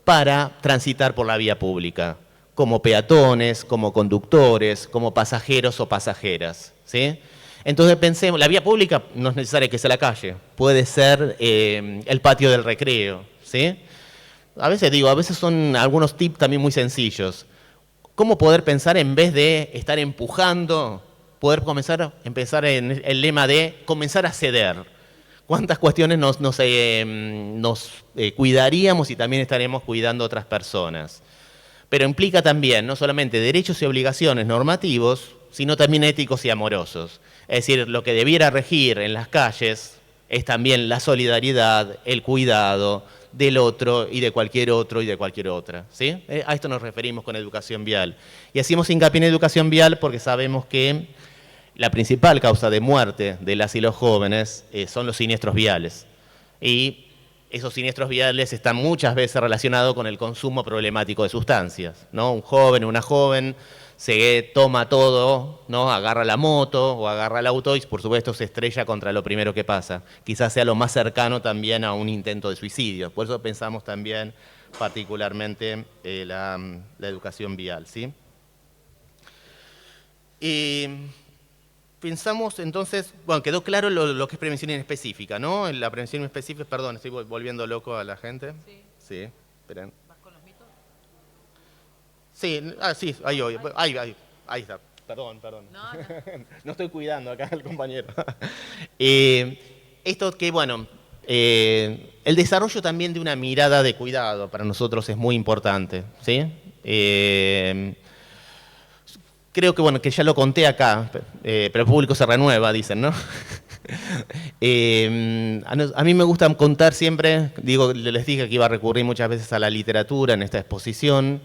para transitar por la vía pública, como peatones, como conductores, como pasajeros o pasajeras, ¿sí? Entonces pensemos, la vía pública no es necesario que sea la calle, puede ser el patio del recreo, ¿sí? A veces son algunos tips también muy sencillos. ¿Cómo poder pensar en vez de estar empujando, poder empezar en el lema de comenzar a ceder? ¿Cuántas cuestiones nos cuidaríamos y también estaremos cuidando a otras personas? Pero implica también no solamente derechos y obligaciones normativos, sino también éticos y amorosos. Es decir, lo que debiera regir en las calles es también la solidaridad, el cuidado del otro y de cualquier otro y de cualquier otra, ¿sí? A esto nos referimos con educación vial. Y hacemos hincapié en educación vial porque sabemos que la principal causa de muerte de las y los jóvenes son los siniestros viales. Y esos siniestros viales están muchas veces relacionados con el consumo problemático de sustancias, ¿no? Un joven o una joven se toma todo, ¿no? Agarra la moto o agarra el auto y por supuesto se estrella contra lo primero que pasa. Quizás sea lo más cercano también a un intento de suicidio. Por eso pensamos también particularmente la educación vial, ¿sí? pensamos entonces, bueno, quedó claro lo que es prevención específica, ¿no? La prevención específica, perdón, estoy volviendo loco a la gente. Sí, esperen. ¿Vas con los mitos? Sí, sí, ahí está. Perdón. No. No estoy cuidando acá al compañero. Esto que, bueno, el desarrollo también de una mirada de cuidado para nosotros es muy importante, ¿sí? Creo que, bueno, que ya lo conté acá, pero el público se renueva, dicen, ¿no? A mí me gusta contar siempre, les dije que iba a recurrir muchas veces a la literatura en esta exposición.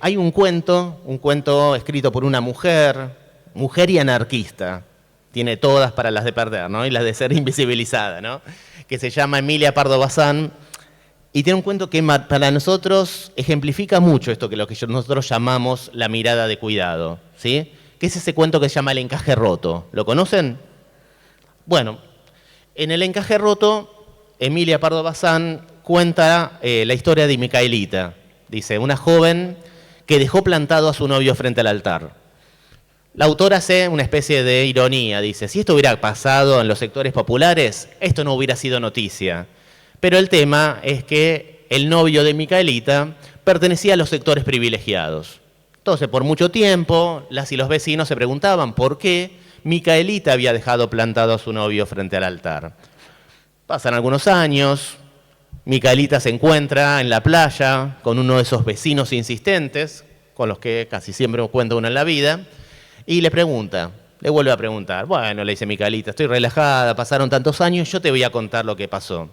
Hay un cuento escrito por una mujer y anarquista, tiene todas para las de perder, ¿no? Y las de ser invisibilizada, ¿no? Que se llama Emilia Pardo Bazán, y tiene un cuento que para nosotros ejemplifica mucho esto que lo que nosotros llamamos la mirada de cuidado, ¿sí? Que es ese cuento que se llama El encaje roto. ¿Lo conocen? Bueno, en El encaje roto, Emilia Pardo Bazán cuenta la historia de Micaelita. Dice, una joven que dejó plantado a su novio frente al altar. La autora hace una especie de ironía, dice, si esto hubiera pasado en los sectores populares, esto no hubiera sido noticia. Pero el tema es que el novio de Micaelita pertenecía a los sectores privilegiados. Entonces, por mucho tiempo, las y los vecinos se preguntaban por qué Micaelita había dejado plantado a su novio frente al altar. Pasan algunos años, Micaelita se encuentra en la playa con uno de esos vecinos insistentes, con los que casi siempre cuenta uno en la vida, y le vuelve a preguntar. Bueno, le dice Micaelita, estoy relajada, pasaron tantos años, yo te voy a contar lo que pasó.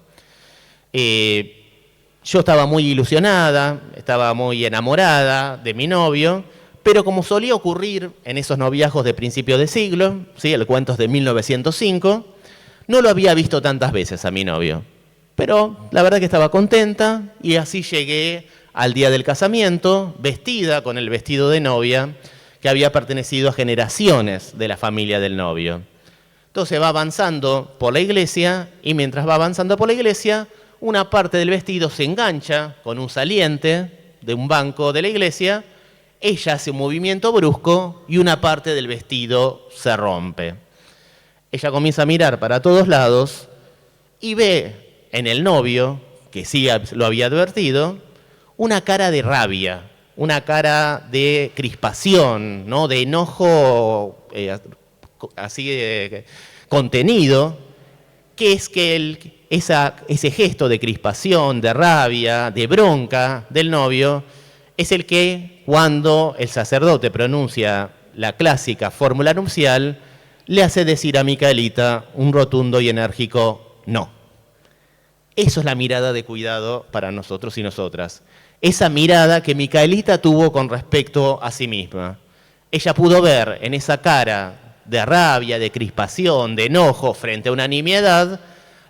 Yo estaba muy ilusionada, estaba muy enamorada de mi novio, pero como solía ocurrir en esos noviazgos de principio de siglo, ¿sí? El cuento es de 1905, no lo había visto tantas veces a mi novio. Pero la verdad que estaba contenta y así llegué al día del casamiento, vestida con el vestido de novia que había pertenecido a generaciones de la familia del novio. Entonces va avanzando por la iglesia y mientras va avanzando por la iglesia, una parte del vestido se engancha con un saliente de un banco de la iglesia, ella hace un movimiento brusco y una parte del vestido se rompe. Ella comienza a mirar para todos lados y ve en el novio, que sí lo había advertido, una cara de rabia, una cara de crispación, ¿no? De enojo así contenido, que es que ese gesto de crispación, de rabia, de bronca del novio, es el que cuando el sacerdote pronuncia la clásica fórmula nupcial, le hace decir a Micaelita un rotundo y enérgico no. Eso es la mirada de cuidado para nosotros y nosotras. Esa mirada que Micaelita tuvo con respecto a sí misma. Ella pudo ver en esa cara de rabia, de crispación, de enojo frente a una nimiedad,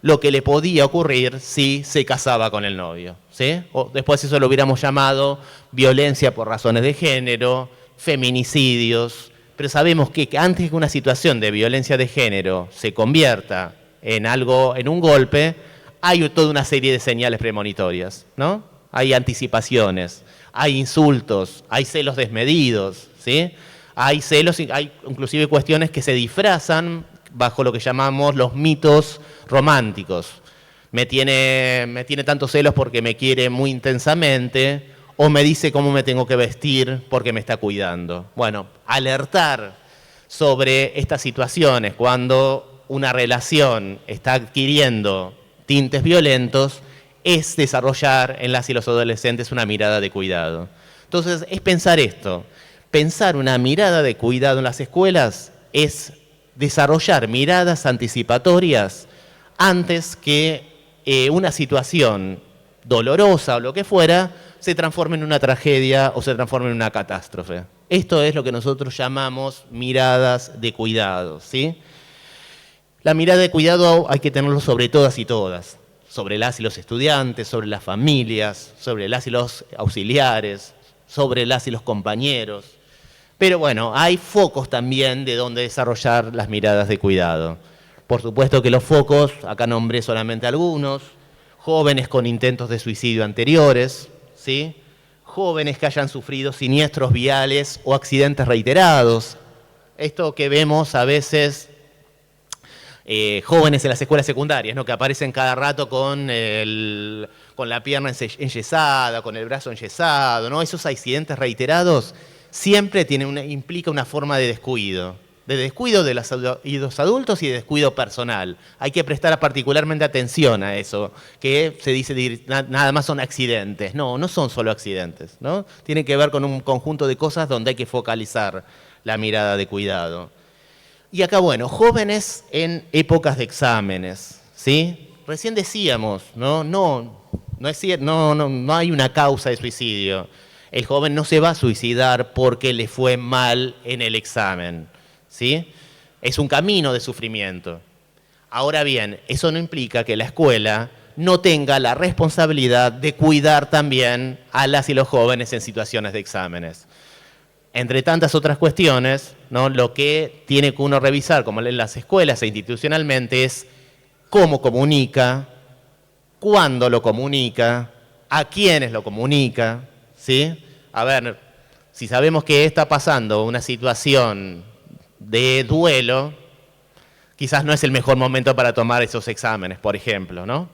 lo que le podía ocurrir si se casaba con el novio, ¿sí? O después eso lo hubiéramos llamado violencia por razones de género, feminicidios, pero sabemos que antes que una situación de violencia de género se convierta en algo, en un golpe, hay toda una serie de señales premonitorias, ¿no? Hay anticipaciones, hay insultos, hay celos desmedidos, ¿sí? Hay celos, hay inclusive cuestiones que se disfrazan bajo lo que llamamos los mitos románticos. Me tiene tantos celos porque me quiere muy intensamente, o me dice cómo me tengo que vestir porque me está cuidando. Bueno, alertar sobre estas situaciones cuando una relación está adquiriendo tintes violentos es desarrollar en las y los adolescentes una mirada de cuidado. Entonces, es pensar esto. Pensar una mirada de cuidado en las escuelas es desarrollar miradas anticipatorias antes que una situación dolorosa o lo que fuera se transforme en una tragedia o se transforme en una catástrofe. Esto es lo que nosotros llamamos miradas de cuidado, ¿sí? La mirada de cuidado hay que tenerlo sobre todas y todas, sobre las y los estudiantes, sobre las familias, sobre las y los auxiliares, sobre las y los compañeros. Pero bueno, hay focos también de donde desarrollar las miradas de cuidado. Por supuesto que los focos, acá nombré solamente algunos, jóvenes con intentos de suicidio anteriores, ¿sí? Jóvenes que hayan sufrido siniestros viales o accidentes reiterados, Esto que vemos a veces jóvenes en las escuelas secundarias, ¿no? Que aparecen cada rato con la pierna enyesada, con el brazo enyesado, ¿no? Esos accidentes reiterados siempre implica una forma de descuido de los adultos y de descuido personal. Hay que prestar particularmente atención a eso, que se dice nada más son accidentes. No, no son solo accidentes, ¿no? Tiene que ver con un conjunto de cosas donde hay que focalizar la mirada de cuidado. Y acá, bueno, jóvenes en épocas de exámenes, ¿sí? Recién decíamos, no hay una causa de suicidio. El joven no se va a suicidar porque le fue mal en el examen, ¿sí? Es un camino de sufrimiento. Ahora bien, eso no implica que la escuela no tenga la responsabilidad de cuidar también a las y los jóvenes en situaciones de exámenes. Entre tantas otras cuestiones, ¿no? Lo que tiene que uno revisar, como en las escuelas e institucionalmente, es cómo comunica, cuándo lo comunica, a quiénes lo comunica, ¿sí? A ver, si sabemos que está pasando una situación de duelo, quizás no es el mejor momento para tomar esos exámenes, por ejemplo, ¿no?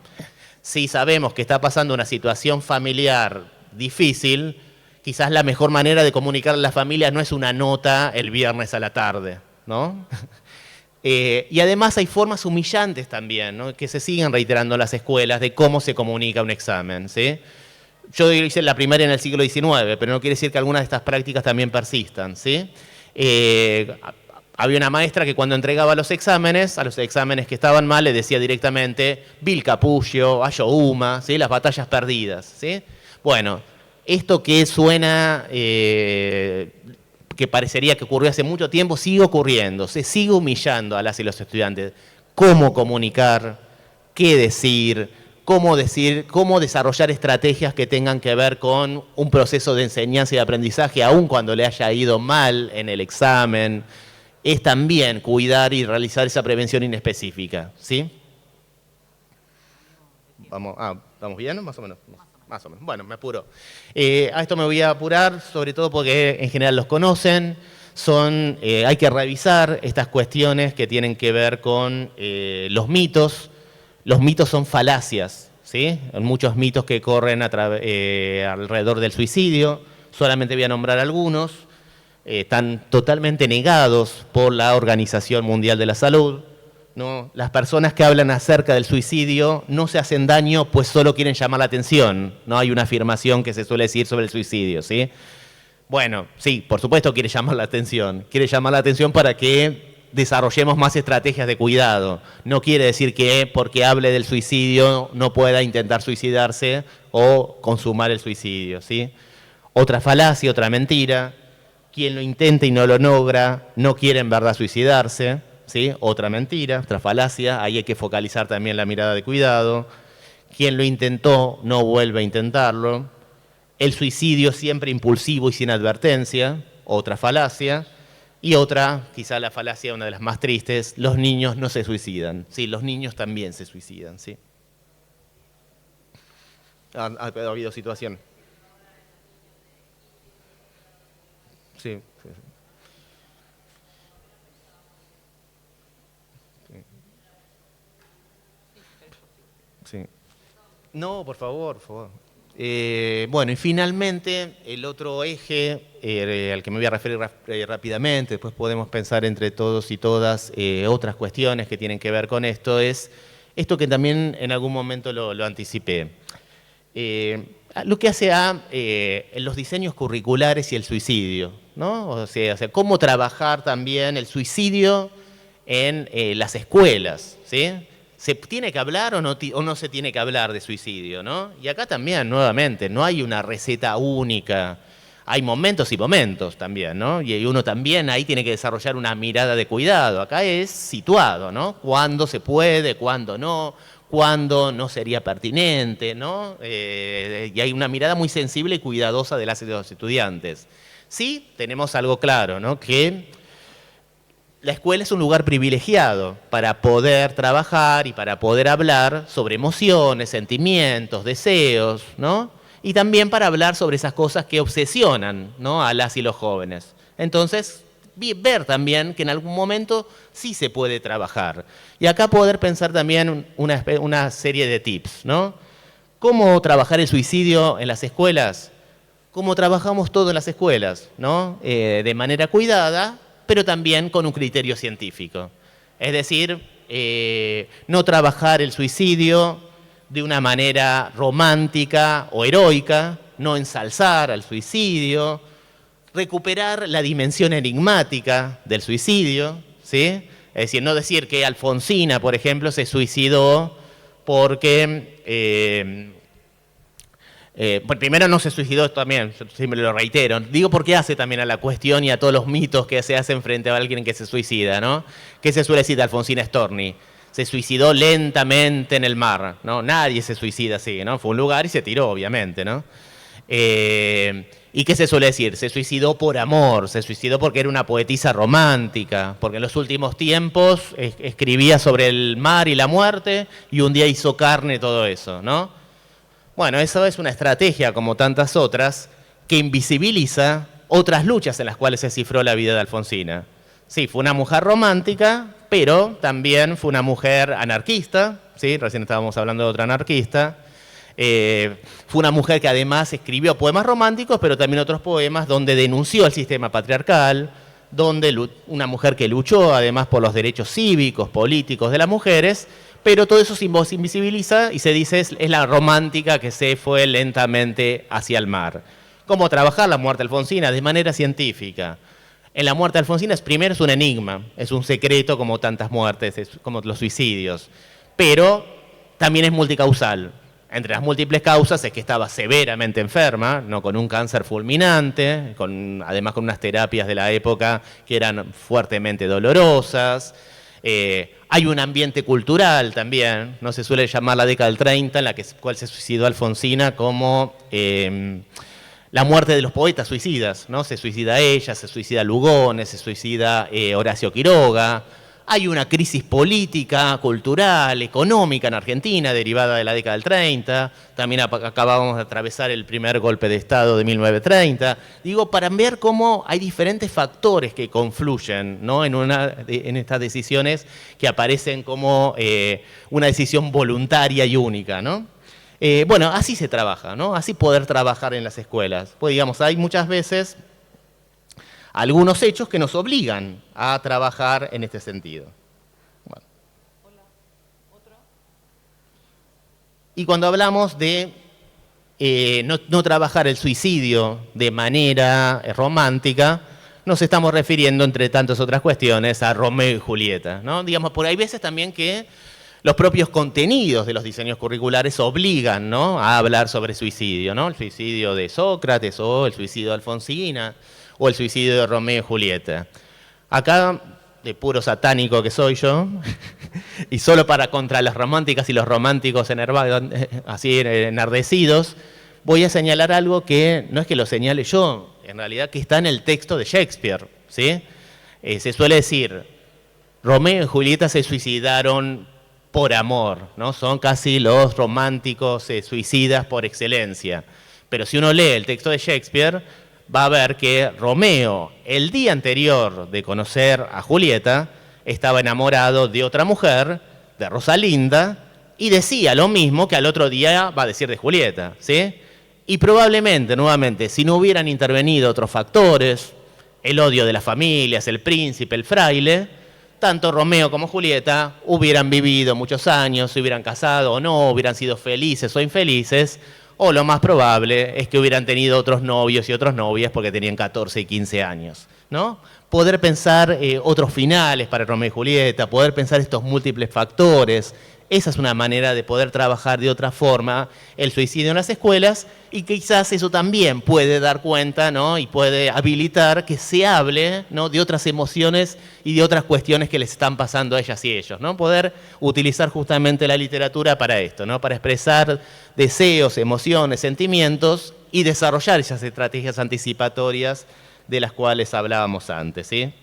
Si sabemos que está pasando una situación familiar difícil, quizás la mejor manera de comunicar a la familia no es una nota el viernes a la tarde, ¿no? Y además hay formas humillantes también, ¿no? Que se siguen reiterando en las escuelas de cómo se comunica un examen, ¿sí? Yo hice la primaria en el siglo XIX, pero no quiere decir que algunas de estas prácticas también persistan, ¿sí? Había una maestra que cuando entregaba a los exámenes que estaban mal, le decía directamente Vil Capullo, Ayohuma, ¿sí? Las batallas perdidas, ¿sí? Bueno, esto que suena, que parecería que ocurrió hace mucho tiempo, sigue ocurriendo, se sigue humillando a las y los estudiantes. ¿Cómo comunicar? ¿Qué decir? ¿Cómo desarrollar estrategias que tengan que ver con un proceso de enseñanza y de aprendizaje, aun cuando le haya ido mal en el examen? Es también cuidar y realizar esa prevención inespecífica, ¿sí? ¿Vamos bien? Más o menos. Más o menos. Bueno, me apuro. A esto me voy a apurar, sobre todo porque en general los conocen. Hay que revisar estas cuestiones que tienen que ver con los mitos. Los mitos son falacias, ¿sí? Hay muchos mitos que corren alrededor del suicidio. Solamente voy a nombrar algunos. Están totalmente negados por la Organización Mundial de la Salud, ¿no? Las personas que hablan acerca del suicidio no se hacen daño, pues solo quieren llamar la atención. No hay una afirmación que se suele decir sobre el suicidio, ¿sí? Bueno, sí, por supuesto quiere llamar la atención. Quiere llamar la atención para que desarrollemos más estrategias de cuidado. No quiere decir que porque hable del suicidio no pueda intentar suicidarse o consumar el suicidio, ¿sí? Otra falacia, otra mentira. Quien lo intenta y no lo logra no quiere en verdad suicidarse, ¿sí? Otra mentira, otra falacia. Ahí hay que focalizar también la mirada de cuidado. Quien lo intentó no vuelve a intentarlo. El suicidio siempre impulsivo y sin advertencia, otra falacia. Y otra, quizá la falacia, una de las más tristes, los niños no se suicidan. Sí, los niños también se suicidan, ¿sí? Ha habido situación. Sí, sí, sí. Sí. No, por favor, por favor. Bueno, y finalmente, el otro eje al que me voy a referir rápidamente, después podemos pensar entre todos y todas otras cuestiones que tienen que ver con esto, es esto que también en algún momento lo anticipé. Lo que hace en los diseños curriculares y el suicidio, ¿no? O sea, cómo trabajar también el suicidio en las escuelas, ¿sí? ¿Se tiene que hablar o no se tiene que hablar de suicidio, ¿no? Y acá también, nuevamente, no hay una receta única. Hay momentos y momentos también, ¿no? Y uno también ahí tiene que desarrollar una mirada de cuidado. Acá es situado, ¿no? Cuándo se puede, cuándo no sería pertinente, ¿no? Y hay una mirada muy sensible y cuidadosa de las y los estudiantes. Sí, tenemos algo claro, ¿no? Que la escuela es un lugar privilegiado para poder trabajar y para poder hablar sobre emociones, sentimientos, deseos, ¿no? Y también para hablar sobre esas cosas que obsesionan, ¿no? A las y los jóvenes. Entonces, ver también que en algún momento sí se puede trabajar. Y acá poder pensar también una serie de tips, ¿no? ¿Cómo trabajar el suicidio en las escuelas? Como trabajamos todo en las escuelas, ¿no? De manera cuidada, pero también con un criterio científico. Es decir, no trabajar el suicidio de una manera romántica o heroica, no ensalzar al suicidio, recuperar la dimensión enigmática del suicidio, ¿sí? Es decir, no decir que Alfonsina, por ejemplo, se suicidó porque... primero no se suicidó también, yo siempre lo reitero, digo porque hace también a la cuestión y a todos los mitos que se hacen frente a alguien que se suicida, ¿no? ¿Qué se suele decir de Alfonsina Storni? Se suicidó lentamente en el mar, ¿no? Nadie se suicida así, ¿no? Fue a un lugar y se tiró, obviamente, ¿no? ¿Y qué se suele decir? Se suicidó por amor, se suicidó porque era una poetisa romántica, porque en los últimos tiempos escribía sobre el mar y la muerte y un día hizo carne todo eso, ¿no? Bueno, eso es una estrategia, como tantas otras, que invisibiliza otras luchas en las cuales se cifró la vida de Alfonsina. Sí, fue una mujer romántica, pero también fue una mujer anarquista, ¿sí? Recién estábamos hablando de otra anarquista. Fue una mujer que además escribió poemas románticos, pero también otros poemas donde denunció el sistema patriarcal, una mujer que luchó además por los derechos cívicos, políticos de las mujeres, pero todo eso se invisibiliza y se dice es la romántica que se fue lentamente hacia el mar. ¿Cómo trabajar la muerte alfonsina? De manera científica. En la muerte alfonsina primero es un enigma, es un secreto como tantas muertes, como los suicidios, pero también es multicausal. Entre las múltiples causas es que estaba severamente enferma, no con un cáncer fulminante, además con unas terapias de la época que eran fuertemente dolorosas. Hay un ambiente cultural también, no se suele llamar la década del 30, en la cual se suicidó Alfonsina como la muerte de los poetas suicidas, ¿no? Se suicida ella, se suicida Lugones, se suicida Horacio Quiroga. Hay una crisis política, cultural, económica en Argentina derivada de la década del 30. También acabamos de atravesar el primer golpe de Estado de 1930. Digo, para ver cómo hay diferentes factores que confluyen, ¿no? en estas decisiones que aparecen como una decisión voluntaria y única, ¿no? Bueno, así se trabaja, ¿no? Así poder trabajar en las escuelas. Pues digamos, hay muchas veces algunos hechos que nos obligan a trabajar en este sentido. Bueno. Y cuando hablamos de no trabajar el suicidio de manera romántica, nos estamos refiriendo, entre tantas otras cuestiones, a Romeo y Julieta, ¿no? Digamos, por ahí hay veces también que los propios contenidos de los diseños curriculares obligan, ¿no?, a hablar sobre suicidio, ¿no? El suicidio de Sócrates o el suicidio de Alfonsina, o el suicidio de Romeo y Julieta. Acá, de puro satánico que soy yo, y solo contra las románticas y los románticos así enardecidos, voy a señalar algo que no es que lo señale yo, en realidad que está en el texto de Shakespeare, ¿sí? Se suele decir, Romeo y Julieta se suicidaron por amor, ¿no? Son casi los románticos suicidas por excelencia. Pero si uno lee el texto de Shakespeare, va a ver que Romeo, el día anterior de conocer a Julieta, estaba enamorado de otra mujer, de Rosalinda, y decía lo mismo que al otro día va a decir de Julieta, ¿sí? Y probablemente, nuevamente, si no hubieran intervenido otros factores, el odio de las familias, el príncipe, el fraile, tanto Romeo como Julieta hubieran vivido muchos años, se hubieran casado o no, hubieran sido felices o infelices, o lo más probable es que hubieran tenido otros novios y otras novias porque tenían 14 y 15 años, ¿no? Poder pensar otros finales para Romeo y Julieta, poder pensar estos múltiples factores, esa es una manera de poder trabajar de otra forma el suicidio en las escuelas y quizás eso también puede dar cuenta, ¿no?, y puede habilitar que se hable, ¿no?, de otras emociones y de otras cuestiones que les están pasando a ellas y ellos, ¿no? Poder utilizar justamente la literatura para esto, ¿no?, para expresar deseos, emociones, sentimientos y desarrollar esas estrategias anticipatorias de las cuales hablábamos antes, ¿sí?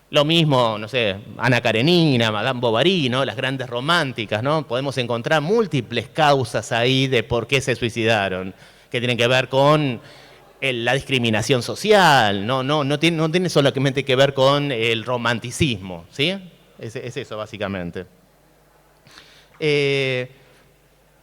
Lo mismo, no sé, Ana Karenina, Madame Bovary, ¿no?, las grandes románticas, ¿no? Podemos encontrar múltiples causas ahí de por qué se suicidaron, que tienen que ver con la discriminación social, no tiene solamente que ver con el romanticismo, ¿sí? Es eso, básicamente.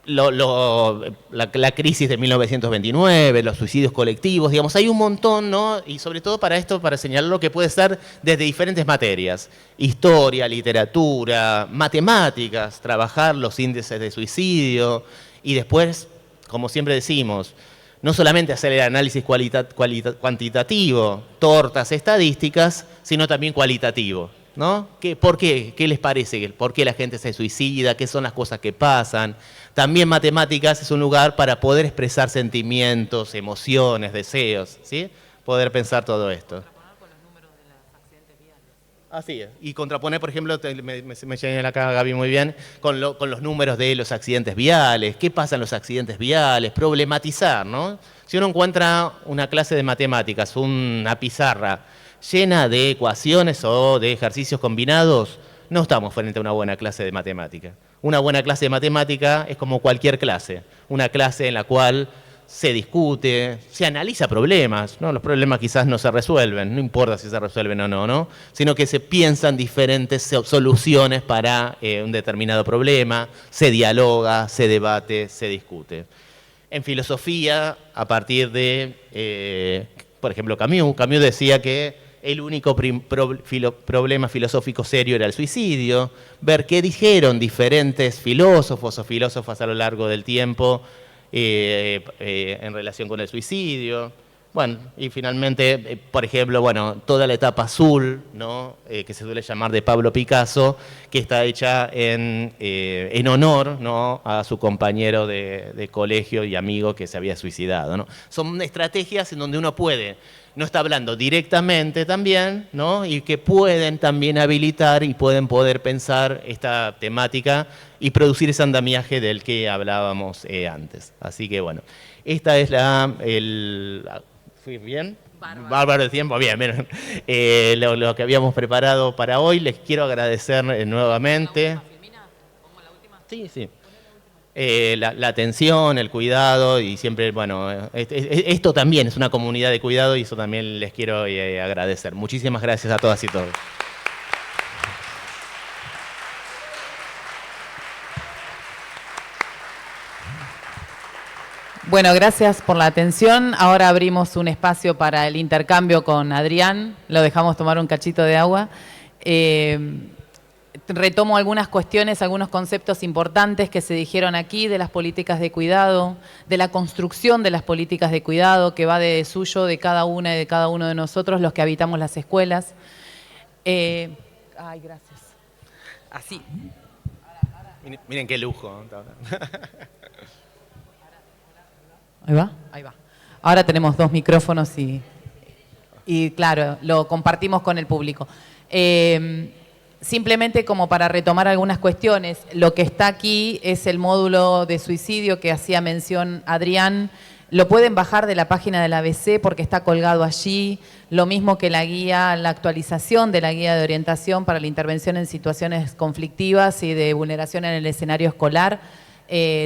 La crisis de 1929, los suicidios colectivos, digamos, hay un montón, ¿no? Y sobre todo para esto, para señalar lo que puede ser desde diferentes materias. Historia, literatura, matemáticas, trabajar los índices de suicidio y después, como siempre decimos, no solamente hacer el análisis cuantitativo, tortas estadísticas, sino también cualitativo, ¿no? ¿Por qué? ¿Qué les parece? ¿Por qué la gente se suicida? ¿Qué son las cosas que pasan? También matemáticas es un lugar para poder expresar sentimientos, emociones, deseos, ¿sí? Poder pensar todo esto. Así es. Y contraponer, por ejemplo, me señala acá Gaby muy bien, con los números de los accidentes viales. ¿Qué pasa en los accidentes viales? Problematizar, ¿no? Si uno encuentra una clase de matemáticas, una pizarra llena de ecuaciones o de ejercicios combinados, no estamos frente a una buena clase de matemática. Una buena clase de matemática es como cualquier clase, una clase en la cual se discute, se analiza problemas, ¿no? Los problemas quizás no se resuelven, no importa si se resuelven o no, ¿no? Sino que se piensan diferentes soluciones para un determinado problema, se dialoga, se debate, se discute. En filosofía, a partir de, por ejemplo, Camus decía que el único problema filosófico serio era el suicidio, ver qué dijeron diferentes filósofos o filósofas a lo largo del tiempo en relación con el suicidio. Bueno, y finalmente, por ejemplo, bueno, toda la etapa azul, ¿no? Que se suele llamar de Pablo Picasso, que está hecha en honor, ¿no? A su compañero de colegio y amigo que se había suicidado, ¿no? Son estrategias en donde uno puede, no está hablando directamente también, ¿no? Y que pueden también habilitar y pueden poder pensar esta temática y producir ese andamiaje del que hablábamos antes. Así que bueno, esta es ¿fui bien? Bárbaro el tiempo, bien. Lo que habíamos preparado para hoy. Les quiero agradecer nuevamente. Sí, sí. La atención, el cuidado y siempre, bueno, esto también es una comunidad de cuidado y eso también les quiero agradecer. Muchísimas gracias a todas y todos. Bueno, gracias por la atención. Ahora abrimos un espacio para el intercambio con Adrián. Lo dejamos tomar un cachito de agua. Retomo algunas cuestiones, algunos conceptos importantes que se dijeron aquí de las políticas de cuidado, de la construcción de las políticas de cuidado, que va de suyo, de cada una y de cada uno de nosotros, los que habitamos las escuelas. Ay, gracias. Así. Miren qué lujo. ¿Ahí va? Ahí va. Ahora tenemos 2 micrófonos y claro, lo compartimos con el público. Simplemente como para retomar algunas cuestiones, lo que está aquí es el módulo de suicidio que hacía mención Adrián. Lo pueden bajar de la página del ABC porque está colgado allí, lo mismo que la guía, la actualización de la guía de orientación para la intervención en situaciones conflictivas y de vulneración en el escenario escolar.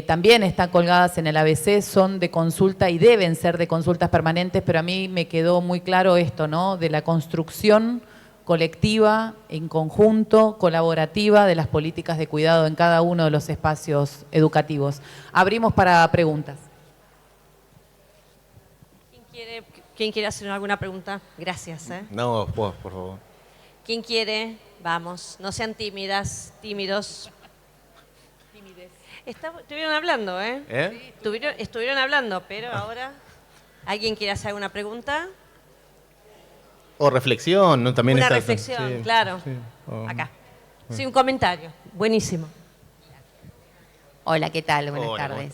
También están colgadas en el ABC, son de consulta y deben ser de consultas permanentes, pero a mí me quedó muy claro esto, ¿no? De la construcción colectiva, en conjunto, colaborativa de las políticas de cuidado en cada uno de los espacios educativos. Abrimos para preguntas. ¿Quién quiere hacer alguna pregunta? Gracias. No, vos, por favor. ¿Quién quiere? Vamos, no sean tímidos. Estuvieron hablando, ¿eh? Estuvieron hablando, pero ahora... ¿Alguien quiere hacer alguna pregunta? O reflexión, ¿no? También una reflexión, sí, claro. Sí, acá. Sí, un comentario. Buenísimo. Hola, ¿qué tal? Buenas tardes.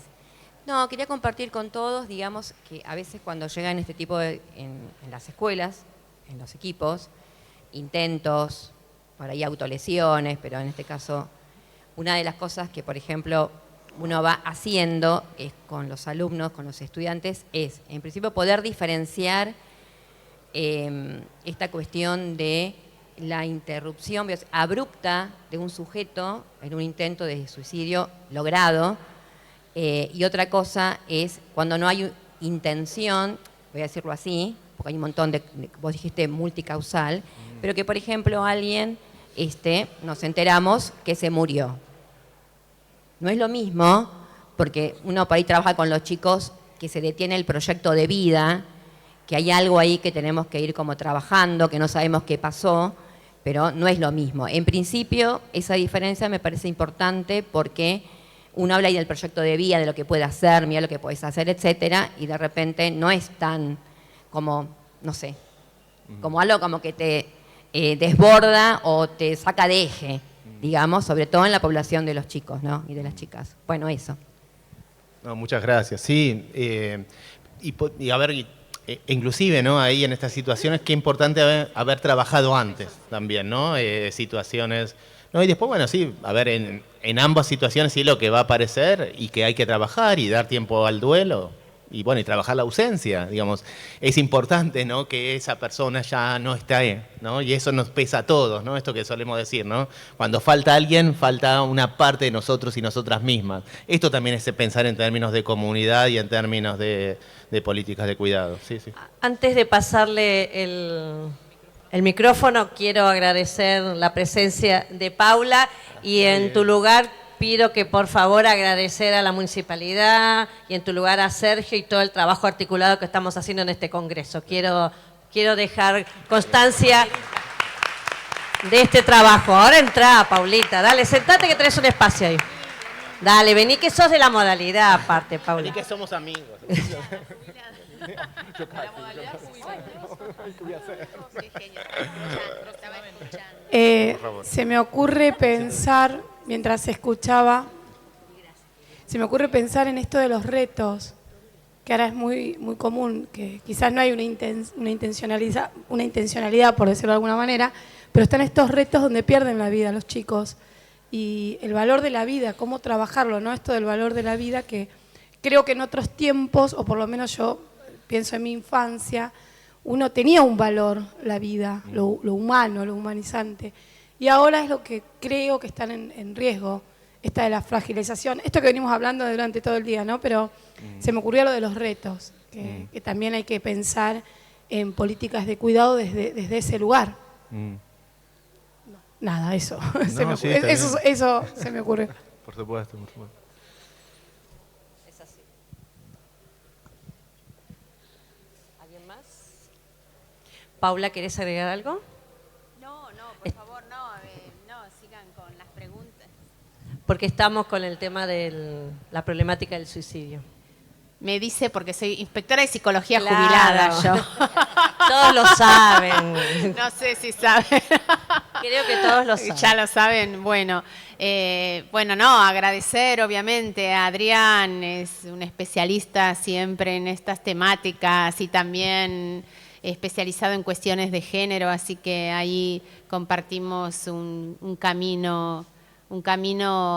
No, quería compartir con todos, digamos, que a veces cuando llegan este tipo de... en las escuelas, en los equipos, intentos, por ahí autolesiones, pero en este caso, una de las cosas que, por ejemplo, uno va haciendo es con los alumnos, con los estudiantes, es, en principio, poder diferenciar esta cuestión de la interrupción abrupta de un sujeto en un intento de suicidio logrado, y otra cosa es cuando no hay intención voy a decirlo así, porque hay un montón vos dijiste multicausal, pero que por ejemplo alguien, nos enteramos que se murió. No es lo mismo, porque uno por ahí trabaja con los chicos que se detiene el proyecto de vida, que hay algo ahí que tenemos que ir como trabajando, que no sabemos qué pasó, pero no es lo mismo. En principio, esa diferencia me parece importante porque uno habla ahí del proyecto de vida, de lo que puede hacer, mira lo que puedes hacer, etcétera, y de repente no es tan como, no sé, como algo como que te desborda o te saca de eje, digamos, sobre todo en la población de los chicos, ¿no? Y de las chicas. Bueno, eso. No, muchas gracias. Sí, y a ver, inclusive, ¿no? Ahí en estas situaciones, qué importante haber trabajado antes también, ¿no? Situaciones, ¿no? Y después, bueno, sí, a ver, en ambas situaciones sí lo que va a aparecer y que hay que trabajar y dar tiempo al duelo. Y bueno, y trabajar la ausencia, digamos. Es importante, ¿no?, que esa persona ya no está ahí, ¿no? Y eso nos pesa a todos, ¿no? Esto que solemos decir, ¿no? Cuando falta alguien, falta una parte de nosotros y nosotras mismas. Esto también es pensar en términos de comunidad y en términos de políticas de cuidado. Sí, sí. Antes de pasarle el micrófono, quiero agradecer la presencia de Paula y en tu lugar pido que por favor agradecer a la municipalidad y en tu lugar a Sergio y todo el trabajo articulado que estamos haciendo en este congreso. Quiero dejar constancia de este trabajo. Ahora entra, Paulita, dale, sentate que tenés un espacio ahí. Dale, vení que sos de la modalidad aparte, Paula. Vení que somos amigos. Se me ocurre pensar, mientras escuchaba, se me ocurre pensar en esto de los retos, que ahora es muy, muy común, que quizás no hay una intencionalidad, por decirlo de alguna manera, pero están estos retos donde pierden la vida los chicos. Y el valor de la vida, cómo trabajarlo, ¿no? Esto del valor de la vida que creo que en otros tiempos, o por lo menos yo pienso en mi infancia, uno tenía un valor, la vida, lo humano, lo humanizante. Y ahora es lo que creo que están en riesgo, esta de la fragilización. Esto que venimos hablando durante todo el día, ¿no? Pero se me ocurrió lo de los retos, que también hay que pensar en políticas de cuidado desde ese lugar. Nada, eso. No, eso se me ocurre. Por supuesto, por supuesto. Es así. ¿Alguien más? Paula, ¿querés agregar algo? No, por favor, no, sigan con las preguntas. Porque estamos con el tema de la problemática del suicidio. Me dice porque soy inspectora de psicología Claro. jubilada yo. Todos lo saben. No sé si saben. Creo que todos lo saben. Ya lo saben. Bueno, agradecer obviamente a Adrián, es un especialista siempre en estas temáticas y también especializado en cuestiones de género, así que ahí compartimos un camino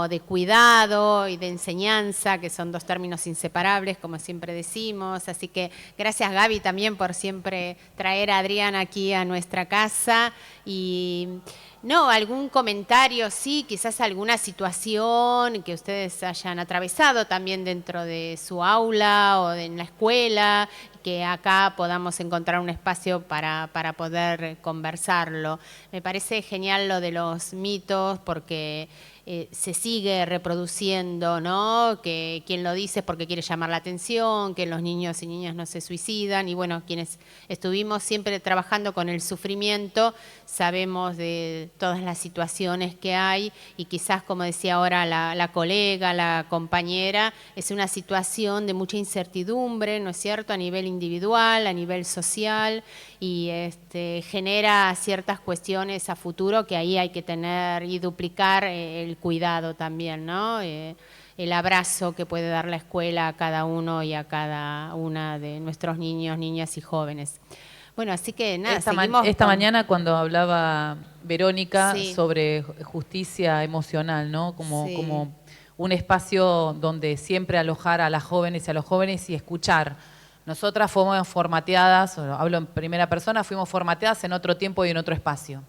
de cuidado y de enseñanza, que son dos términos inseparables, como siempre decimos. Así que gracias, Gaby, también por siempre traer a Adrián aquí a nuestra casa. Y algún comentario, sí, quizás alguna situación que ustedes hayan atravesado también dentro de su aula o en la escuela, que acá podamos encontrar un espacio para poder conversarlo. Me parece genial lo de los mitos porque se sigue reproduciendo, ¿no? Que quien lo dice es porque quiere llamar la atención, que los niños y niñas no se suicidan. Y bueno, quienes estuvimos siempre trabajando con el sufrimiento, sabemos de todas las situaciones que hay y quizás, como decía ahora la colega, la compañera, es una situación de mucha incertidumbre, ¿no es cierto?, a nivel individual, a nivel social, y genera ciertas cuestiones a futuro que ahí hay que tener y duplicar el cuidado también, ¿no? El abrazo que puede dar la escuela a cada uno y a cada una de nuestros niños, niñas y jóvenes. Bueno, así que nada, esta mañana cuando hablaba Verónica Sí. sobre justicia emocional, ¿no? Sí. Como un espacio donde siempre alojar a las jóvenes y a los jóvenes y escuchar. Nosotras fuimos formateadas, hablo en primera persona, fuimos formateadas en otro tiempo y en otro espacio.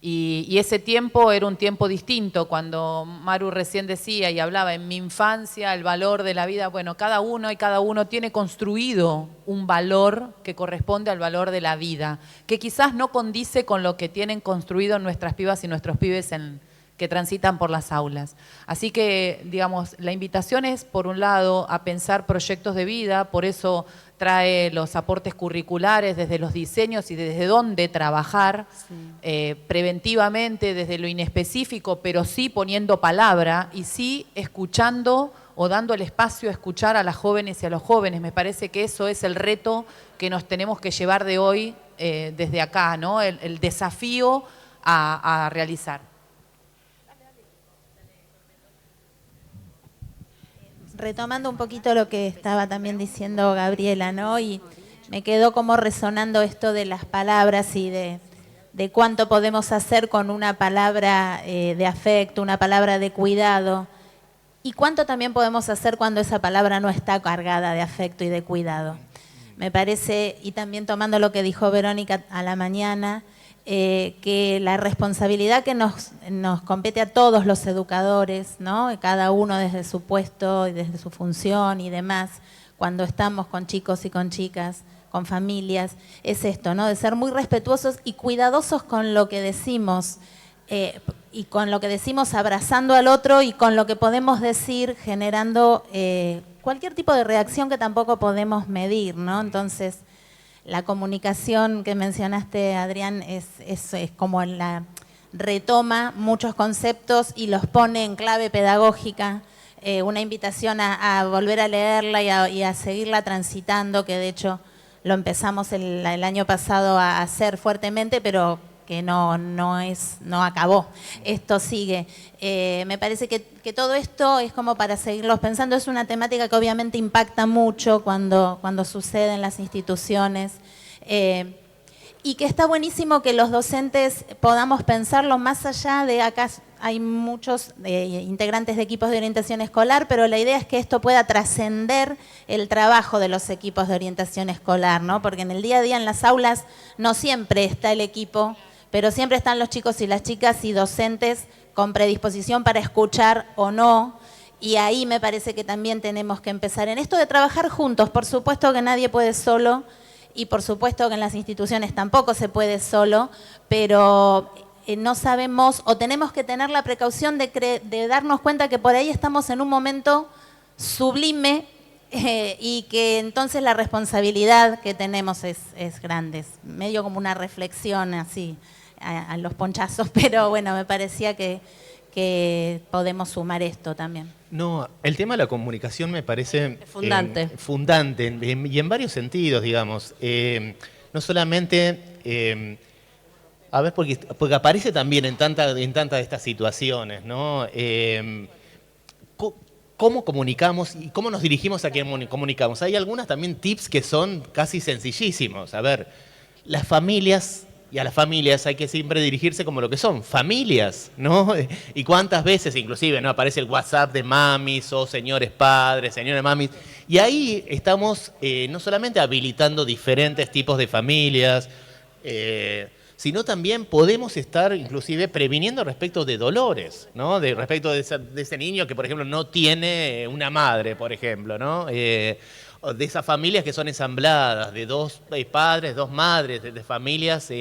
Y ese tiempo era un tiempo distinto, cuando Maru recién decía y hablaba en mi infancia, el valor de la vida. Bueno, cada uno tiene construido un valor que corresponde al valor de la vida, que quizás no condice con lo que tienen construido nuestras pibas y nuestros pibes que transitan por las aulas. Así que, digamos, la invitación es, por un lado, a pensar proyectos de vida, por eso trae los aportes curriculares desde los diseños y desde dónde trabajar, preventivamente, desde lo inespecífico, pero sí poniendo palabra y sí escuchando o dando el espacio a escuchar a las jóvenes y a los jóvenes. Me parece que eso es el reto que nos tenemos que llevar de hoy desde acá, ¿no? El desafío a realizar. Retomando un poquito lo que estaba también diciendo Gabriela, ¿no? Y me quedó como resonando esto de las palabras y de cuánto podemos hacer con una palabra de afecto, una palabra de cuidado, y cuánto también podemos hacer cuando esa palabra no está cargada de afecto y de cuidado. Me parece, y también tomando lo que dijo Verónica a la mañana, que la responsabilidad que nos compete a todos los educadores, ¿no? Cada uno desde su puesto y desde su función y demás, cuando estamos con chicos y con chicas, con familias, es esto, ¿no? De ser muy respetuosos y cuidadosos con lo que decimos, y con lo que decimos abrazando al otro y con lo que podemos decir generando cualquier tipo de reacción que tampoco podemos medir, ¿no? Entonces, la comunicación que mencionaste, Adrián, es como retoma muchos conceptos y los pone en clave pedagógica, una invitación a volver a leerla y a seguirla transitando, que de hecho lo empezamos el año pasado a hacer fuertemente, pero que no acabó, esto sigue. Me parece que todo esto es como para seguirlos pensando, es una temática que obviamente impacta mucho cuando sucede en las instituciones, y que está buenísimo que los docentes podamos pensarlo más allá de acá. Hay muchos integrantes de equipos de orientación escolar, pero la idea es que esto pueda trascender el trabajo de los equipos de orientación escolar, ¿no? Porque en el día a día en las aulas no siempre está el equipo, pero siempre están los chicos y las chicas y docentes con predisposición para escuchar o no, y ahí me parece que también tenemos que empezar en esto de trabajar juntos. Por supuesto que nadie puede solo, y por supuesto que en las instituciones tampoco se puede solo, pero no sabemos, o tenemos que tener la precaución de darnos cuenta que por ahí estamos en un momento sublime, y que entonces la responsabilidad que tenemos es grande. Es medio como una reflexión así, a los ponchazos, pero bueno, me parecía que podemos sumar esto también. No, el tema de la comunicación me parece Fundante. fundante y en varios sentidos, digamos. No solamente, a ver, porque aparece también en tantas de estas situaciones, ¿no? ¿Cómo comunicamos y cómo nos dirigimos a quien comunicamos? Hay algunas también tips que son casi sencillísimos. A ver, las familias... Y a las familias hay que siempre dirigirse como lo que son, familias, ¿no? Y cuántas veces inclusive, ¿no? Aparece el WhatsApp de mamis o señores padres, señores mamis. Y ahí estamos no solamente habilitando diferentes tipos de familias, sino también podemos estar inclusive previniendo respecto de dolores, ¿no? Respecto de ese niño que, por ejemplo, no tiene una madre, por ejemplo, ¿no? De esas familias que son ensambladas, de dos padres, dos madres, de familias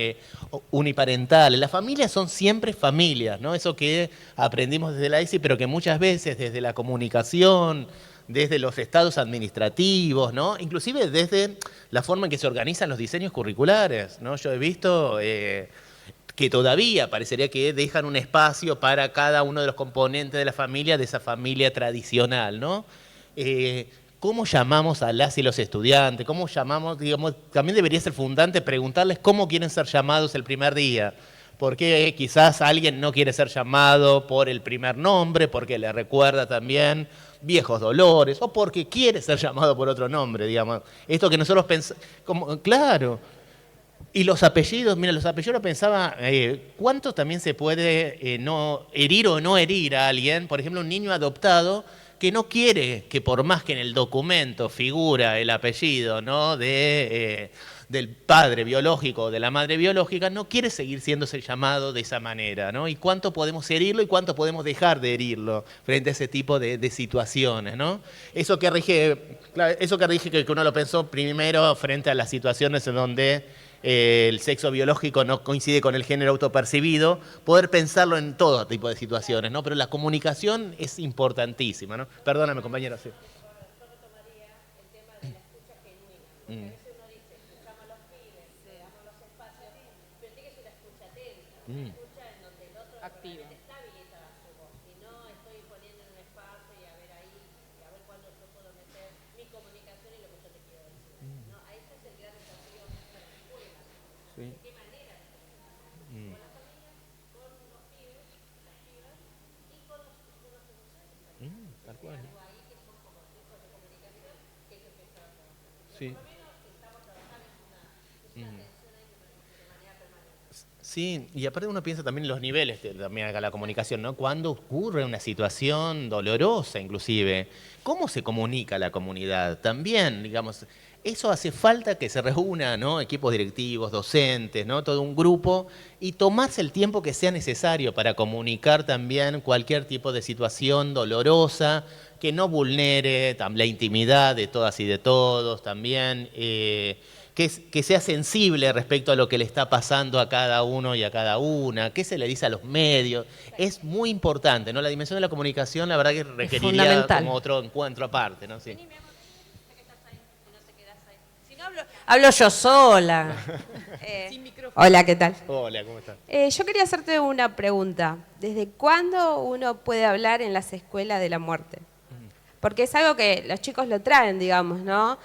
uniparentales. Las familias son siempre familias, ¿no? Eso que aprendimos desde la ESI, pero que muchas veces desde la comunicación, desde los estados administrativos, ¿no? Inclusive desde la forma en que se organizan los diseños curriculares, ¿no? Yo he visto que todavía parecería que dejan un espacio para cada uno de los componentes de la familia, de esa familia tradicional, ¿no? ¿Cómo llamamos a las y los estudiantes? ¿Cómo llamamos? Digamos, también debería ser fundante preguntarles cómo quieren ser llamados el primer día. Porque quizás alguien no quiere ser llamado por el primer nombre, porque le recuerda también viejos dolores, o porque quiere ser llamado por otro nombre, digamos. Esto que nosotros pensamos, claro. Y los apellidos, mira, los apellidos pensaba, ¿cuánto también se puede no herir o no herir a alguien? Por ejemplo, un niño adoptado que no quiere que por más que en el documento figura el apellido, ¿no? de del padre biológico o de la madre biológica, no quiere seguir siendo ese llamado de esa manera, ¿no? Y cuánto podemos herirlo y cuánto podemos dejar de herirlo frente a ese tipo de situaciones, ¿no? Eso que rige, claro, eso que rige que uno lo pensó primero frente a las situaciones en donde el sexo biológico no coincide con el género autopercibido, poder pensarlo en todo tipo de situaciones, ¿no? Pero la comunicación es importantísima, ¿no? Perdóname, compañero, sí. Activa. Tal cual. Sí. Sí, y aparte uno piensa también en los niveles también acá la comunicación, ¿no? Cuando ocurre una situación dolorosa inclusive, ¿cómo se comunica la comunidad? También, digamos, eso hace falta que se reúna, ¿no? Equipos directivos, docentes, ¿no? Todo un grupo y tomarse el tiempo que sea necesario para comunicar también cualquier tipo de situación dolorosa que no vulnere la intimidad de todas y de todos también. Que sea sensible respecto a lo que le está pasando a cada uno y a cada una, qué se le dice a los medios, es muy importante, ¿no? La dimensión de la comunicación, la verdad que requeriría como otro encuentro aparte, ¿no? Sí. Si no hablo yo sola. Hola, ¿qué tal? Hola, ¿cómo estás? Yo quería hacerte una pregunta. ¿Desde cuándo uno puede hablar en las escuelas de la muerte? Porque es algo que los chicos lo traen, digamos, ¿no?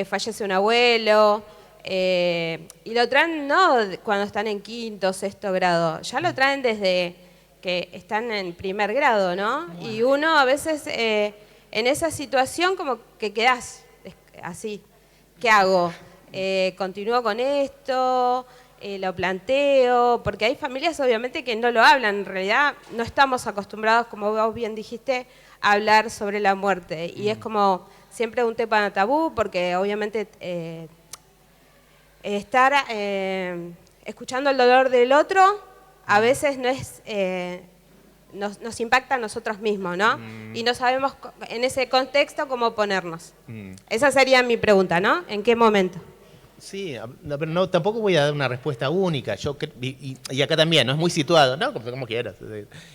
Fallece un abuelo, y lo traen no cuando están en quinto, sexto grado, ya lo traen desde que están en primer grado, ¿no? Y uno a veces en esa situación como que quedás así, ¿qué hago? ¿Continúo con esto? ¿Lo planteo? Porque hay familias obviamente que no lo hablan, en realidad no estamos acostumbrados, como vos bien dijiste, hablar sobre la muerte. Y es como siempre un tema tabú, porque obviamente estar escuchando el dolor del otro a veces no es, nos impacta a nosotros mismos, ¿no? Y no sabemos en ese contexto cómo ponernos. Esa sería mi pregunta, ¿no? ¿En qué momento? Sí, no, pero no, tampoco voy a dar una respuesta única. Y acá también, ¿no? Es muy situado, ¿no? Como quieras.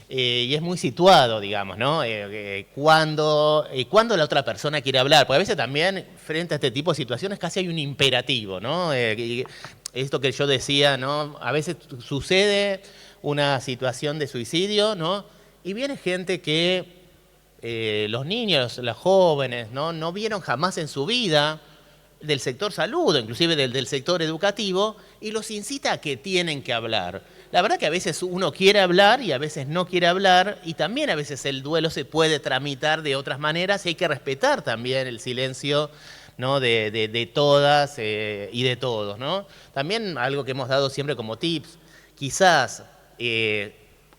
Y es muy situado, digamos, ¿no? Cuando la otra persona quiere hablar. Porque a veces también, frente a este tipo de situaciones, casi hay un imperativo, ¿no? Esto que yo decía, ¿no? A veces sucede una situación de suicidio, ¿no? Y viene gente que los niños, los jóvenes, no vieron jamás en su vida del sector salud, inclusive del sector educativo, y los incita a que tienen que hablar. La verdad que a veces uno quiere hablar y a veces no quiere hablar, y también a veces el duelo se puede tramitar de otras maneras, y hay que respetar también el silencio, ¿no? de todas y de todos, ¿no? También algo que hemos dado siempre como tips, quizás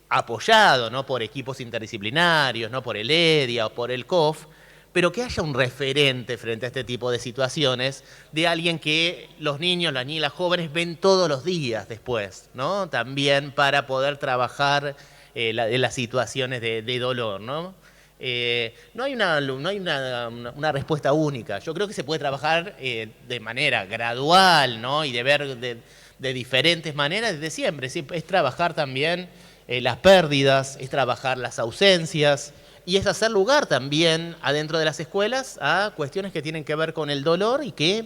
apoyado, ¿no? por equipos interdisciplinarios, no por el EDIA o por el COF, pero que haya un referente frente a este tipo de situaciones de alguien que los niños, las niñas, las jóvenes ven todos los días después, ¿no? También para poder trabajar las situaciones de dolor, ¿no? No hay una respuesta única. Yo creo que se puede trabajar de manera gradual, ¿no? Y de ver de diferentes maneras desde siempre. ¿Sí? Es trabajar también las pérdidas, es trabajar las ausencias, y es hacer lugar también adentro de las escuelas a cuestiones que tienen que ver con el dolor y que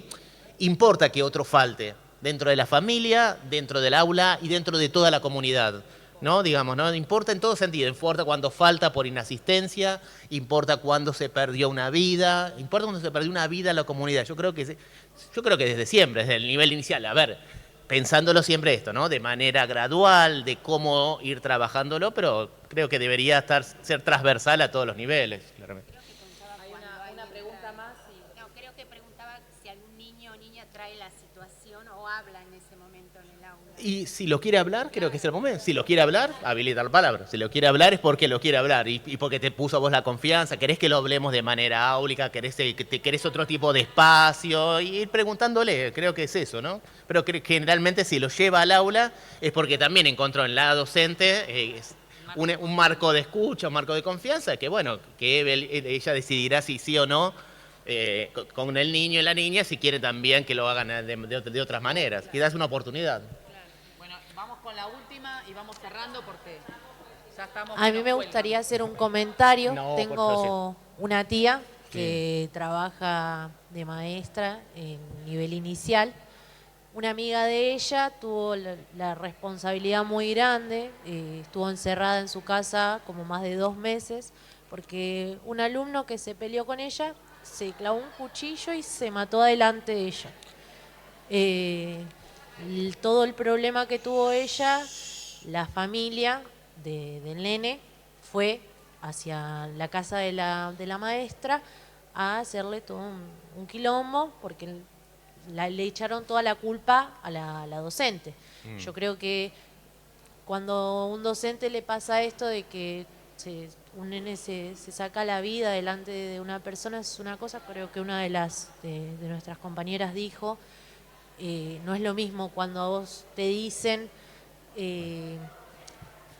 importa que otro falte dentro de la familia, dentro del aula y dentro de toda la comunidad, ¿no? Digamos, ¿no? Importa en todo sentido, importa cuando falta por inasistencia, importa cuando se perdió una vida, importa cuando se perdió una vida en la comunidad. Yo creo que desde siempre, desde el nivel inicial, a ver, pensándolo siempre esto, ¿no? De manera gradual, de cómo ir trabajándolo, pero creo que debería ser transversal a todos los niveles, claramente. Hay una pregunta más. No, creo que preguntaba si algún niño o niña trae la situación o habla en ese momento en el aula. Y si lo quiere hablar, creo que es el momento. Si lo quiere hablar, habilita la palabra. Si lo quiere hablar es porque lo quiere hablar y porque te puso a vos la confianza. ¿Querés que lo hablemos de manera áulica? ¿Querés otro tipo de espacio? Y ir preguntándole, creo que es eso, ¿no? Pero generalmente si lo lleva al aula es porque también encontró en la docente un marco de escucha, un marco de confianza, que bueno, que ella decidirá si sí o no con el niño y la niña, si quiere también que lo hagan de otras maneras. Quizás una oportunidad. Bueno, vamos con la última y vamos cerrando porque ya estamos... A mí me gustaría hacer un comentario. No, Tengo una tía que trabaja de maestra en nivel inicial. Una amiga de ella tuvo la responsabilidad muy grande, estuvo encerrada en su casa como más de 2 meses, porque un alumno que se peleó con ella se clavó un cuchillo y se mató delante de ella. Todo el problema que tuvo ella, la familia del nene, fue hacia la casa de la maestra a hacerle todo un quilombo, porque le echaron toda la culpa a la docente. Yo creo que cuando a un docente le pasa esto de que un nene se saca la vida delante de una persona, es una cosa. Creo que una de nuestras compañeras dijo, no es lo mismo cuando a vos te dicen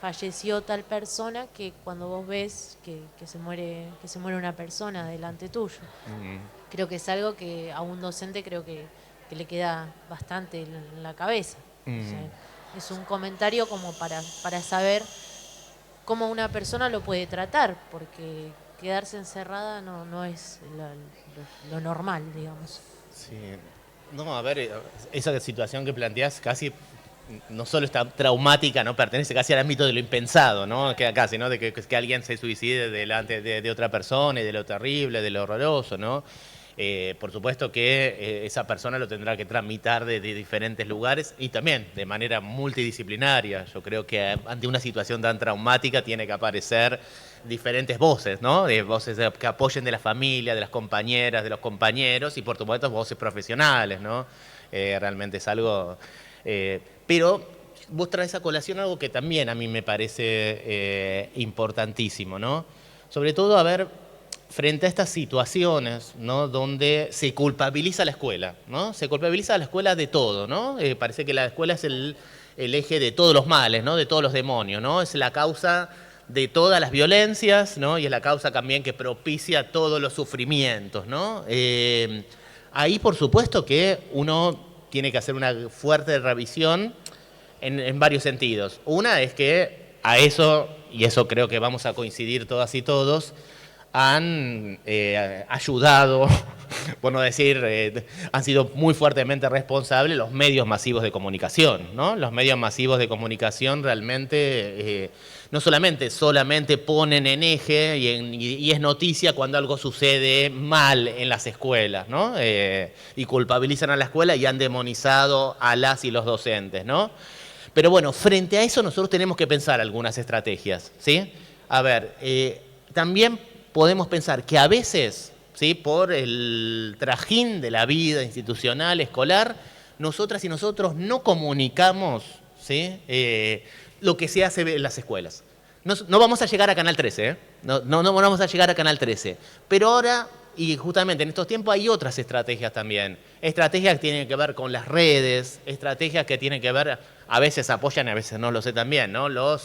falleció tal persona, que cuando vos ves que se muere una persona delante tuyo. Creo que es algo que a un docente creo que le queda bastante en la cabeza. O sea, es un comentario como para saber cómo una persona lo puede tratar, porque quedarse encerrada no es lo normal, digamos. Sí. No, a ver, esa situación que planteás casi no solo está traumática, no pertenece casi al ámbito de lo impensado, ¿no? Casi, ¿no? De que alguien se suicide delante de otra persona y de lo terrible, de lo horroroso, ¿no? Por supuesto que esa persona lo tendrá que tramitar de diferentes lugares y también de manera multidisciplinaria. Yo creo que ante una situación tan traumática tiene que aparecer diferentes voces, ¿no? Voces que apoyen de la familia, de las compañeras, de los compañeros y por supuesto voces profesionales, ¿no? Realmente es algo... pero vos traes a colación algo que también a mí me parece importantísimo, ¿no? Sobre todo, a ver, frente a estas situaciones, ¿no? Donde se culpabiliza a la escuela, ¿no? Se culpabiliza a la escuela de todo, ¿no? Parece que la escuela es el eje de todos los males, ¿no? De todos los demonios, ¿no? Es la causa de todas las violencias, ¿no? Y es la causa también que propicia todos los sufrimientos, ¿no? Ahí, por supuesto, que uno tiene que hacer una fuerte revisión en varios sentidos. Una es que a eso, y eso creo que vamos a coincidir todas y todos, han ayudado, por no decir, han sido muy fuertemente responsables los medios masivos de comunicación, ¿no? Los medios masivos de comunicación realmente no solamente ponen en eje y es noticia cuando algo sucede mal en las escuelas, ¿no? Y culpabilizan a la escuela y han demonizado a las y los docentes, ¿no? Pero bueno, frente a eso nosotros tenemos que pensar algunas estrategias, ¿sí? A ver, también podemos pensar que a veces, ¿sí? Por el trajín de la vida institucional, escolar, nosotras y nosotros no comunicamos, ¿sí? Lo que se hace en las escuelas. No vamos a llegar a Canal 13, ¿eh? No vamos a llegar a Canal 13. Pero ahora, y justamente en estos tiempos, hay otras estrategias también. Estrategias que tienen que ver con las redes, estrategias que tienen que ver, a veces apoyan, a veces no lo sé también, ¿no? Los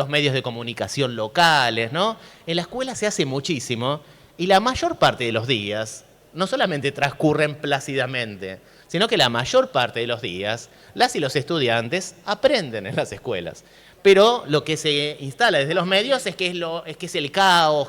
medios de comunicación locales, ¿no? En la escuela se hace muchísimo y la mayor parte de los días no solamente transcurren plácidamente, sino que la mayor parte de los días las y los estudiantes aprenden en las escuelas. Pero lo que se instala desde los medios es que es el caos,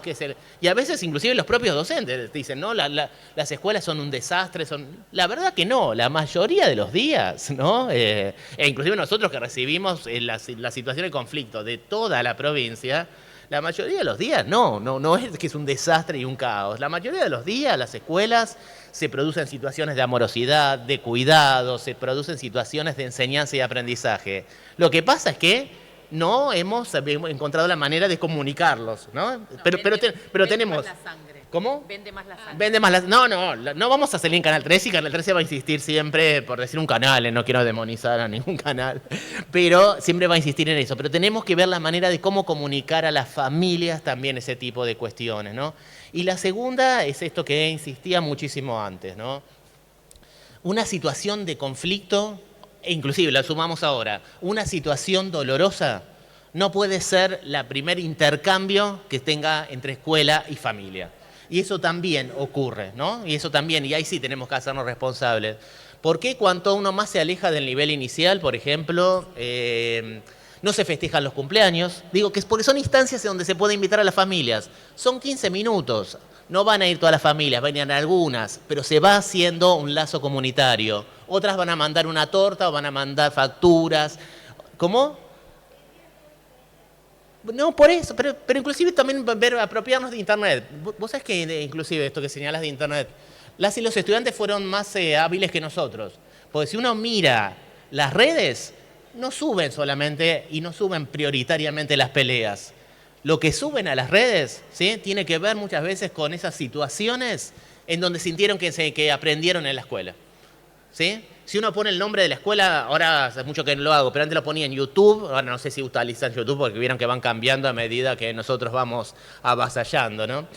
y a veces inclusive los propios docentes dicen, no, las escuelas son un desastre, la verdad que no, la mayoría de los días, ¿no? E inclusive nosotros que recibimos la situación de conflicto de toda la provincia, la mayoría de los días no es que es un desastre y un caos. La mayoría de los días las escuelas se producen situaciones de amorosidad, de cuidado, se producen situaciones de enseñanza y aprendizaje. Lo que pasa es que no hemos encontrado la manera de comunicarlos, ¿no? Pero tenemos... La sangre. ¿Cómo? Vende más la sangre. Vende más no vamos a salir en Canal 13 y Canal 13 va a insistir siempre, por decir un canal, no quiero demonizar a ningún canal, pero siempre va a insistir en eso. Pero tenemos que ver la manera de cómo comunicar a las familias también ese tipo de cuestiones, ¿no? Y la segunda es esto que insistía muchísimo antes, ¿no? Una situación de conflicto, e inclusive la sumamos ahora, una situación dolorosa no puede ser la primer intercambio que tenga entre escuela y familia. Y eso también ocurre, ¿no? Y ahí sí tenemos que hacernos responsables. ¿Por qué cuanto uno más se aleja del nivel inicial, por ejemplo, no se festejan los cumpleaños? Digo que es porque son instancias en donde se puede invitar a las familias. Son 15 minutos, no van a ir todas las familias, van a ir algunas, pero se va haciendo un lazo comunitario. Otras van a mandar una torta o van a mandar facturas. ¿Cómo? No, por eso, pero inclusive también apropiarnos de Internet. Vos sabés que inclusive esto que señalas de Internet, las y los estudiantes fueron más hábiles que nosotros. Porque si uno mira las redes, no suben solamente y no suben prioritariamente las peleas. Lo que suben a las redes, ¿sí?, tiene que ver muchas veces con esas situaciones en donde sintieron que aprendieron en la escuela. ¿Sí? Si uno pone el nombre de la escuela, ahora hace mucho que no lo hago, pero antes lo ponía en YouTube, ahora no sé si utilizan YouTube porque vieron que van cambiando a medida que nosotros vamos avasallando, ¿no?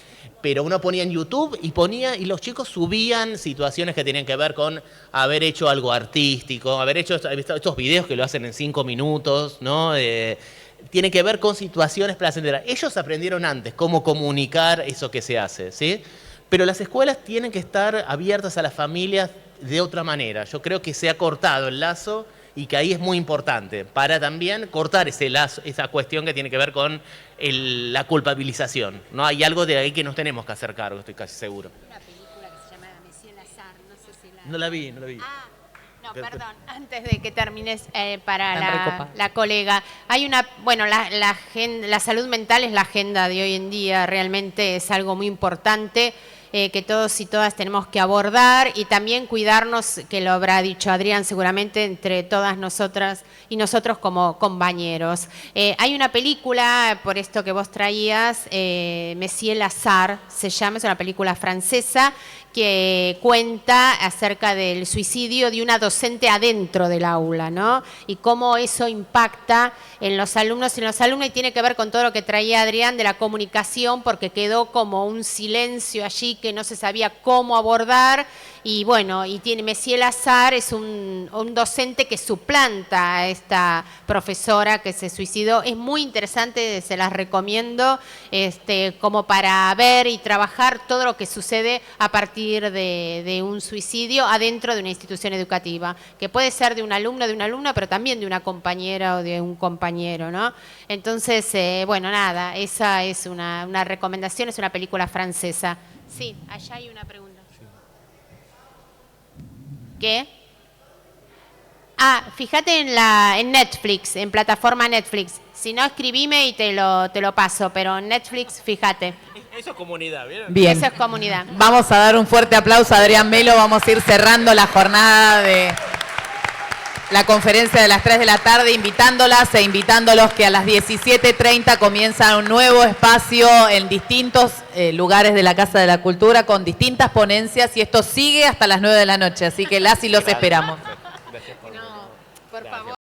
Pero uno ponía en YouTube y los chicos subían situaciones que tenían que ver con haber hecho algo artístico, haber hecho estos videos que lo hacen en 5 minutos, ¿no? Tiene que ver con situaciones placenteras. Ellos aprendieron antes cómo comunicar eso que se hace, ¿sí? Pero las escuelas tienen que estar abiertas a las familias de otra manera. Yo creo que se ha cortado el lazo y que ahí es muy importante para también cortar ese lazo, esa cuestión que tiene que ver con la culpabilización, ¿no? Hay algo de ahí que nos tenemos que hacer cargo, estoy casi seguro. Una película que se llama Messier Lazare, no sé si la... No la vi. Ah, no, perdón, antes de que termines, para la colega, hay una, bueno, la salud mental es la agenda de hoy en día, realmente es algo muy importante. Que todos y todas tenemos que abordar y también cuidarnos, que lo habrá dicho Adrián seguramente, entre todas nosotras y nosotros como compañeros. Hay una película, por esto que vos traías, Messier Lazare se llama, es una película francesa que cuenta acerca del suicidio de una docente adentro del aula, ¿no? Y cómo eso impacta en los alumnos y tiene que ver con todo lo que traía Adrián de la comunicación, porque quedó como un silencio allí que no se sabía cómo abordar. Y bueno, Messier Lazare es un docente que suplanta a esta profesora que se suicidó. Es muy interesante, se las recomiendo, como para ver y trabajar todo lo que sucede a partir de un suicidio adentro de una institución educativa, que puede ser de un alumno, de una alumna, pero también de una compañera o de un compañero, ¿no? Entonces, bueno, nada, esa es una recomendación, es una película francesa. Sí, allá hay una pregunta. ¿Qué? Ah, fíjate en Netflix, en plataforma Netflix. Si no, escribime y te lo paso, pero en Netflix, fíjate. Eso es comunidad, ¿vieron? Bien. Eso es comunidad. Vamos a dar un fuerte aplauso a Adrián Melo. Vamos a ir cerrando la jornada de la conferencia de las 3 de la tarde, invitándolas e invitándolos que a las 17:30 comienza un nuevo espacio en distintos lugares de la Casa de la Cultura con distintas ponencias y esto sigue hasta las 9 de la noche, así que las y los esperamos. Gracias por... Por favor.